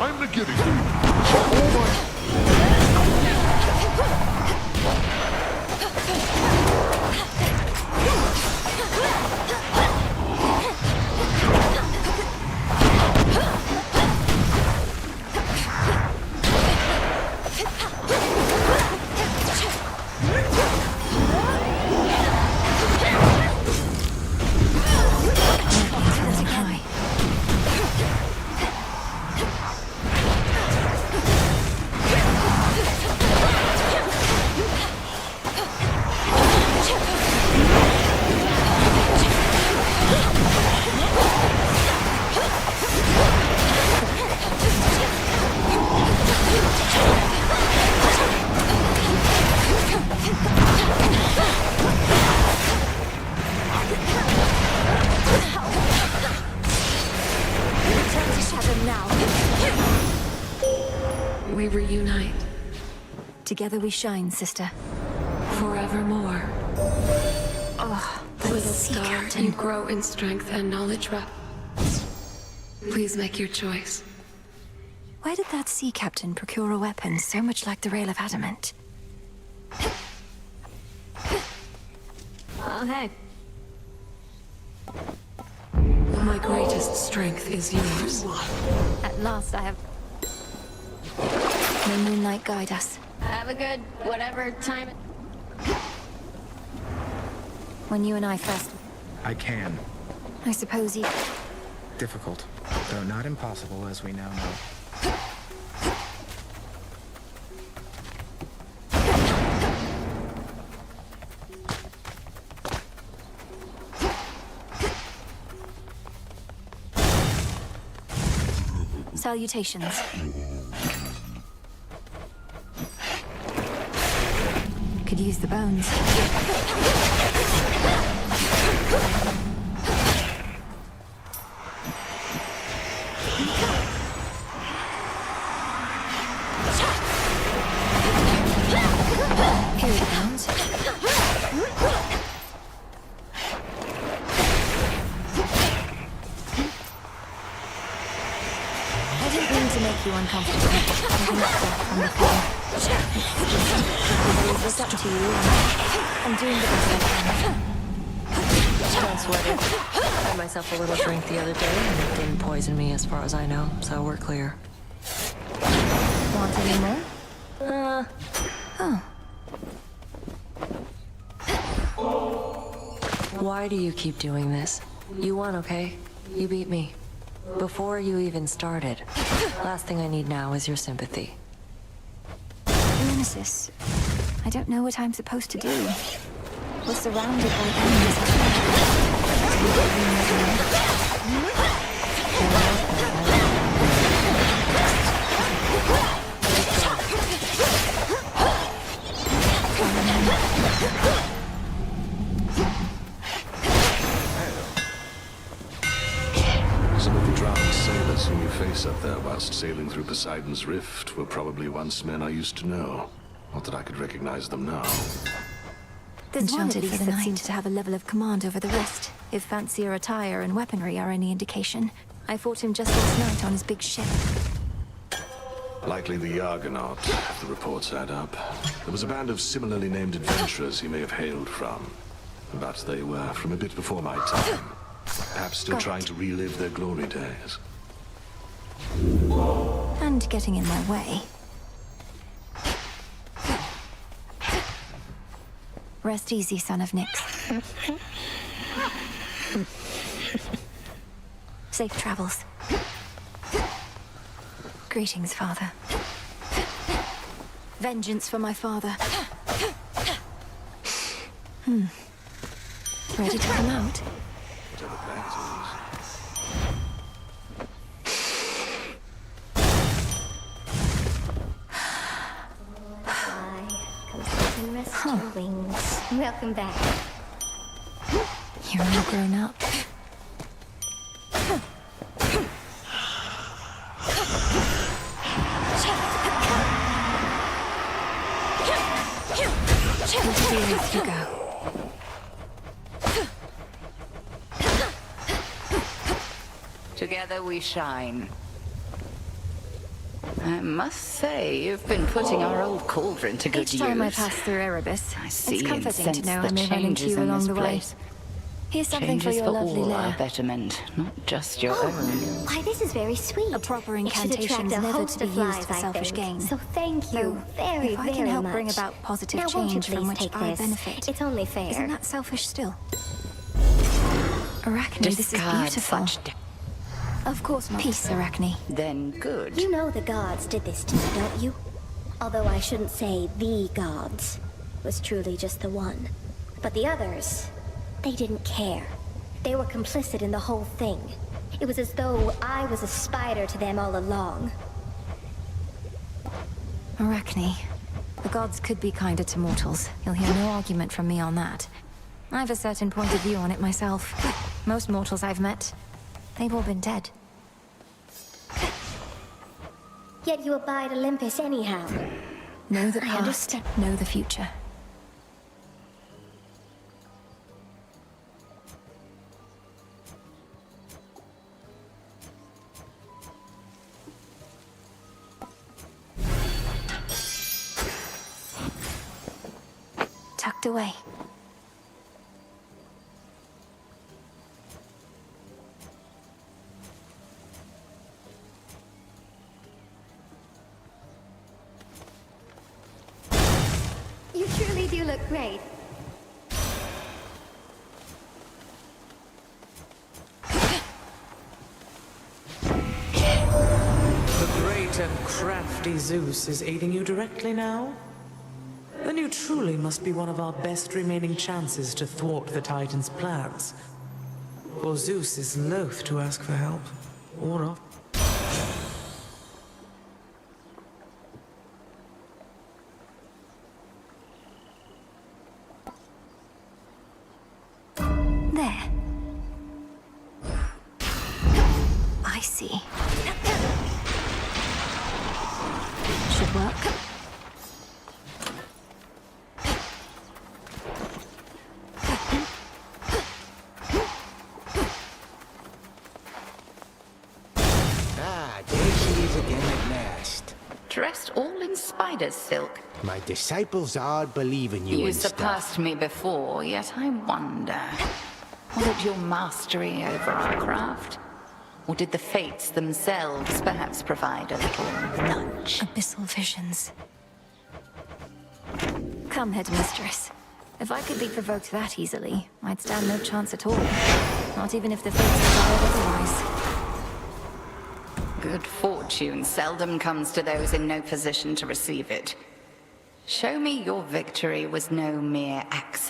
I'm the guinea pig. All my... we reunite. Together we shine, sister. Forevermore. Oh, Little star, you grow in strength and knowledge. Please make your choice. Where did that sea captain procure a weapon so much like the Rail of Adamant? Oh, hey. My greatest strength is yours. At last I have... May moonlight guide us. Have a good whatever time. When you and I first... I can. I suppose you... Difficult, though not impossible, as we now know. Salutations. Could use the bones. Here it comes. I didn't mean to make you uncomfortable. I'm always looked up to you, and I'm doing the best I can. Don't sweat it. I had myself a little drink the other day, and it didn't poison me as far as I know, so we're clear. Want any more? Oh. Why do you keep doing this? You won, okay? You beat me. Before you even started. Last thing I need now is your sympathy. Nemesis, I don't know what I'm supposed to do. We're surrounded by enemies. Some of the drowned sailors whom you face up there whilst sailing through Poseidon's Rift were probably once men I used to know. Not that I could recognize them now. There's one at least that seems to have a level of command over the rest, if fancier attire and weaponry are any indication. I fought him just last night on his big ship. Likely the Argonaut, if the reports add up. There was a band of similarly named adventurers he may have hailed from. But they were from a bit before my time. Perhaps still trying to relive their glory days. And getting in my way. Rest easy, son of Nyx. Safe travels. Greetings, father. Vengeance for my father. Ready to come out? Rest your wings. Welcome back. You're all grown up. Here you go. Together we shine. I must say, you've been putting our old cauldron to good use. Each time I pass through Erebus, I see it's and comforting sense to know the I may run into changes you in along this the way. place. Here's something for Changes your for lovely all our lair. betterment, not just your own. Why, this is very sweet. A proper It should incantation is attract a never host to be of used flies, for I selfish think. gain. So thank you very, if I very can help much. bring about positive Now, won't you change from please which take I this? benefit, It's only fair. isn't that selfish still? Arachne, this is Discard beautiful. such Of course not. Peace, Arachne. Then good. You know the gods did this to me, don't you? Although I shouldn't say the gods. It was truly just the one. But the others, they didn't care. They were complicit in the whole thing. It was as though I was a spider to them all along. Arachne, the gods could be kinder to mortals. You'll hear no argument from me on that. I have a certain point of view on it myself. Most mortals I've met, they've all been dead. Yet you abide Olympus anyhow. Know the I past, understand. know the future. Tucked away. You truly do look great. The great and crafty Zeus is aiding you directly now? Then you truly must be one of our best remaining chances to thwart the Titan's plans. For Zeus is loath to ask for help, or offer. There. I see. Should work. Ah, there she is again at last. Dressed all in spider's silk. My disciples are believing you You and stuff. surpassed me before, yet I wonder. Was it your mastery over our craft? Or did the fates themselves perhaps provide a little nudge? Abyssal visions. Come, headmistress. If I could be provoked that easily, I'd stand no chance at all. Not even if the fates desired otherwise. Good fortune seldom comes to those in no position to receive it. Show me your victory was no mere accident.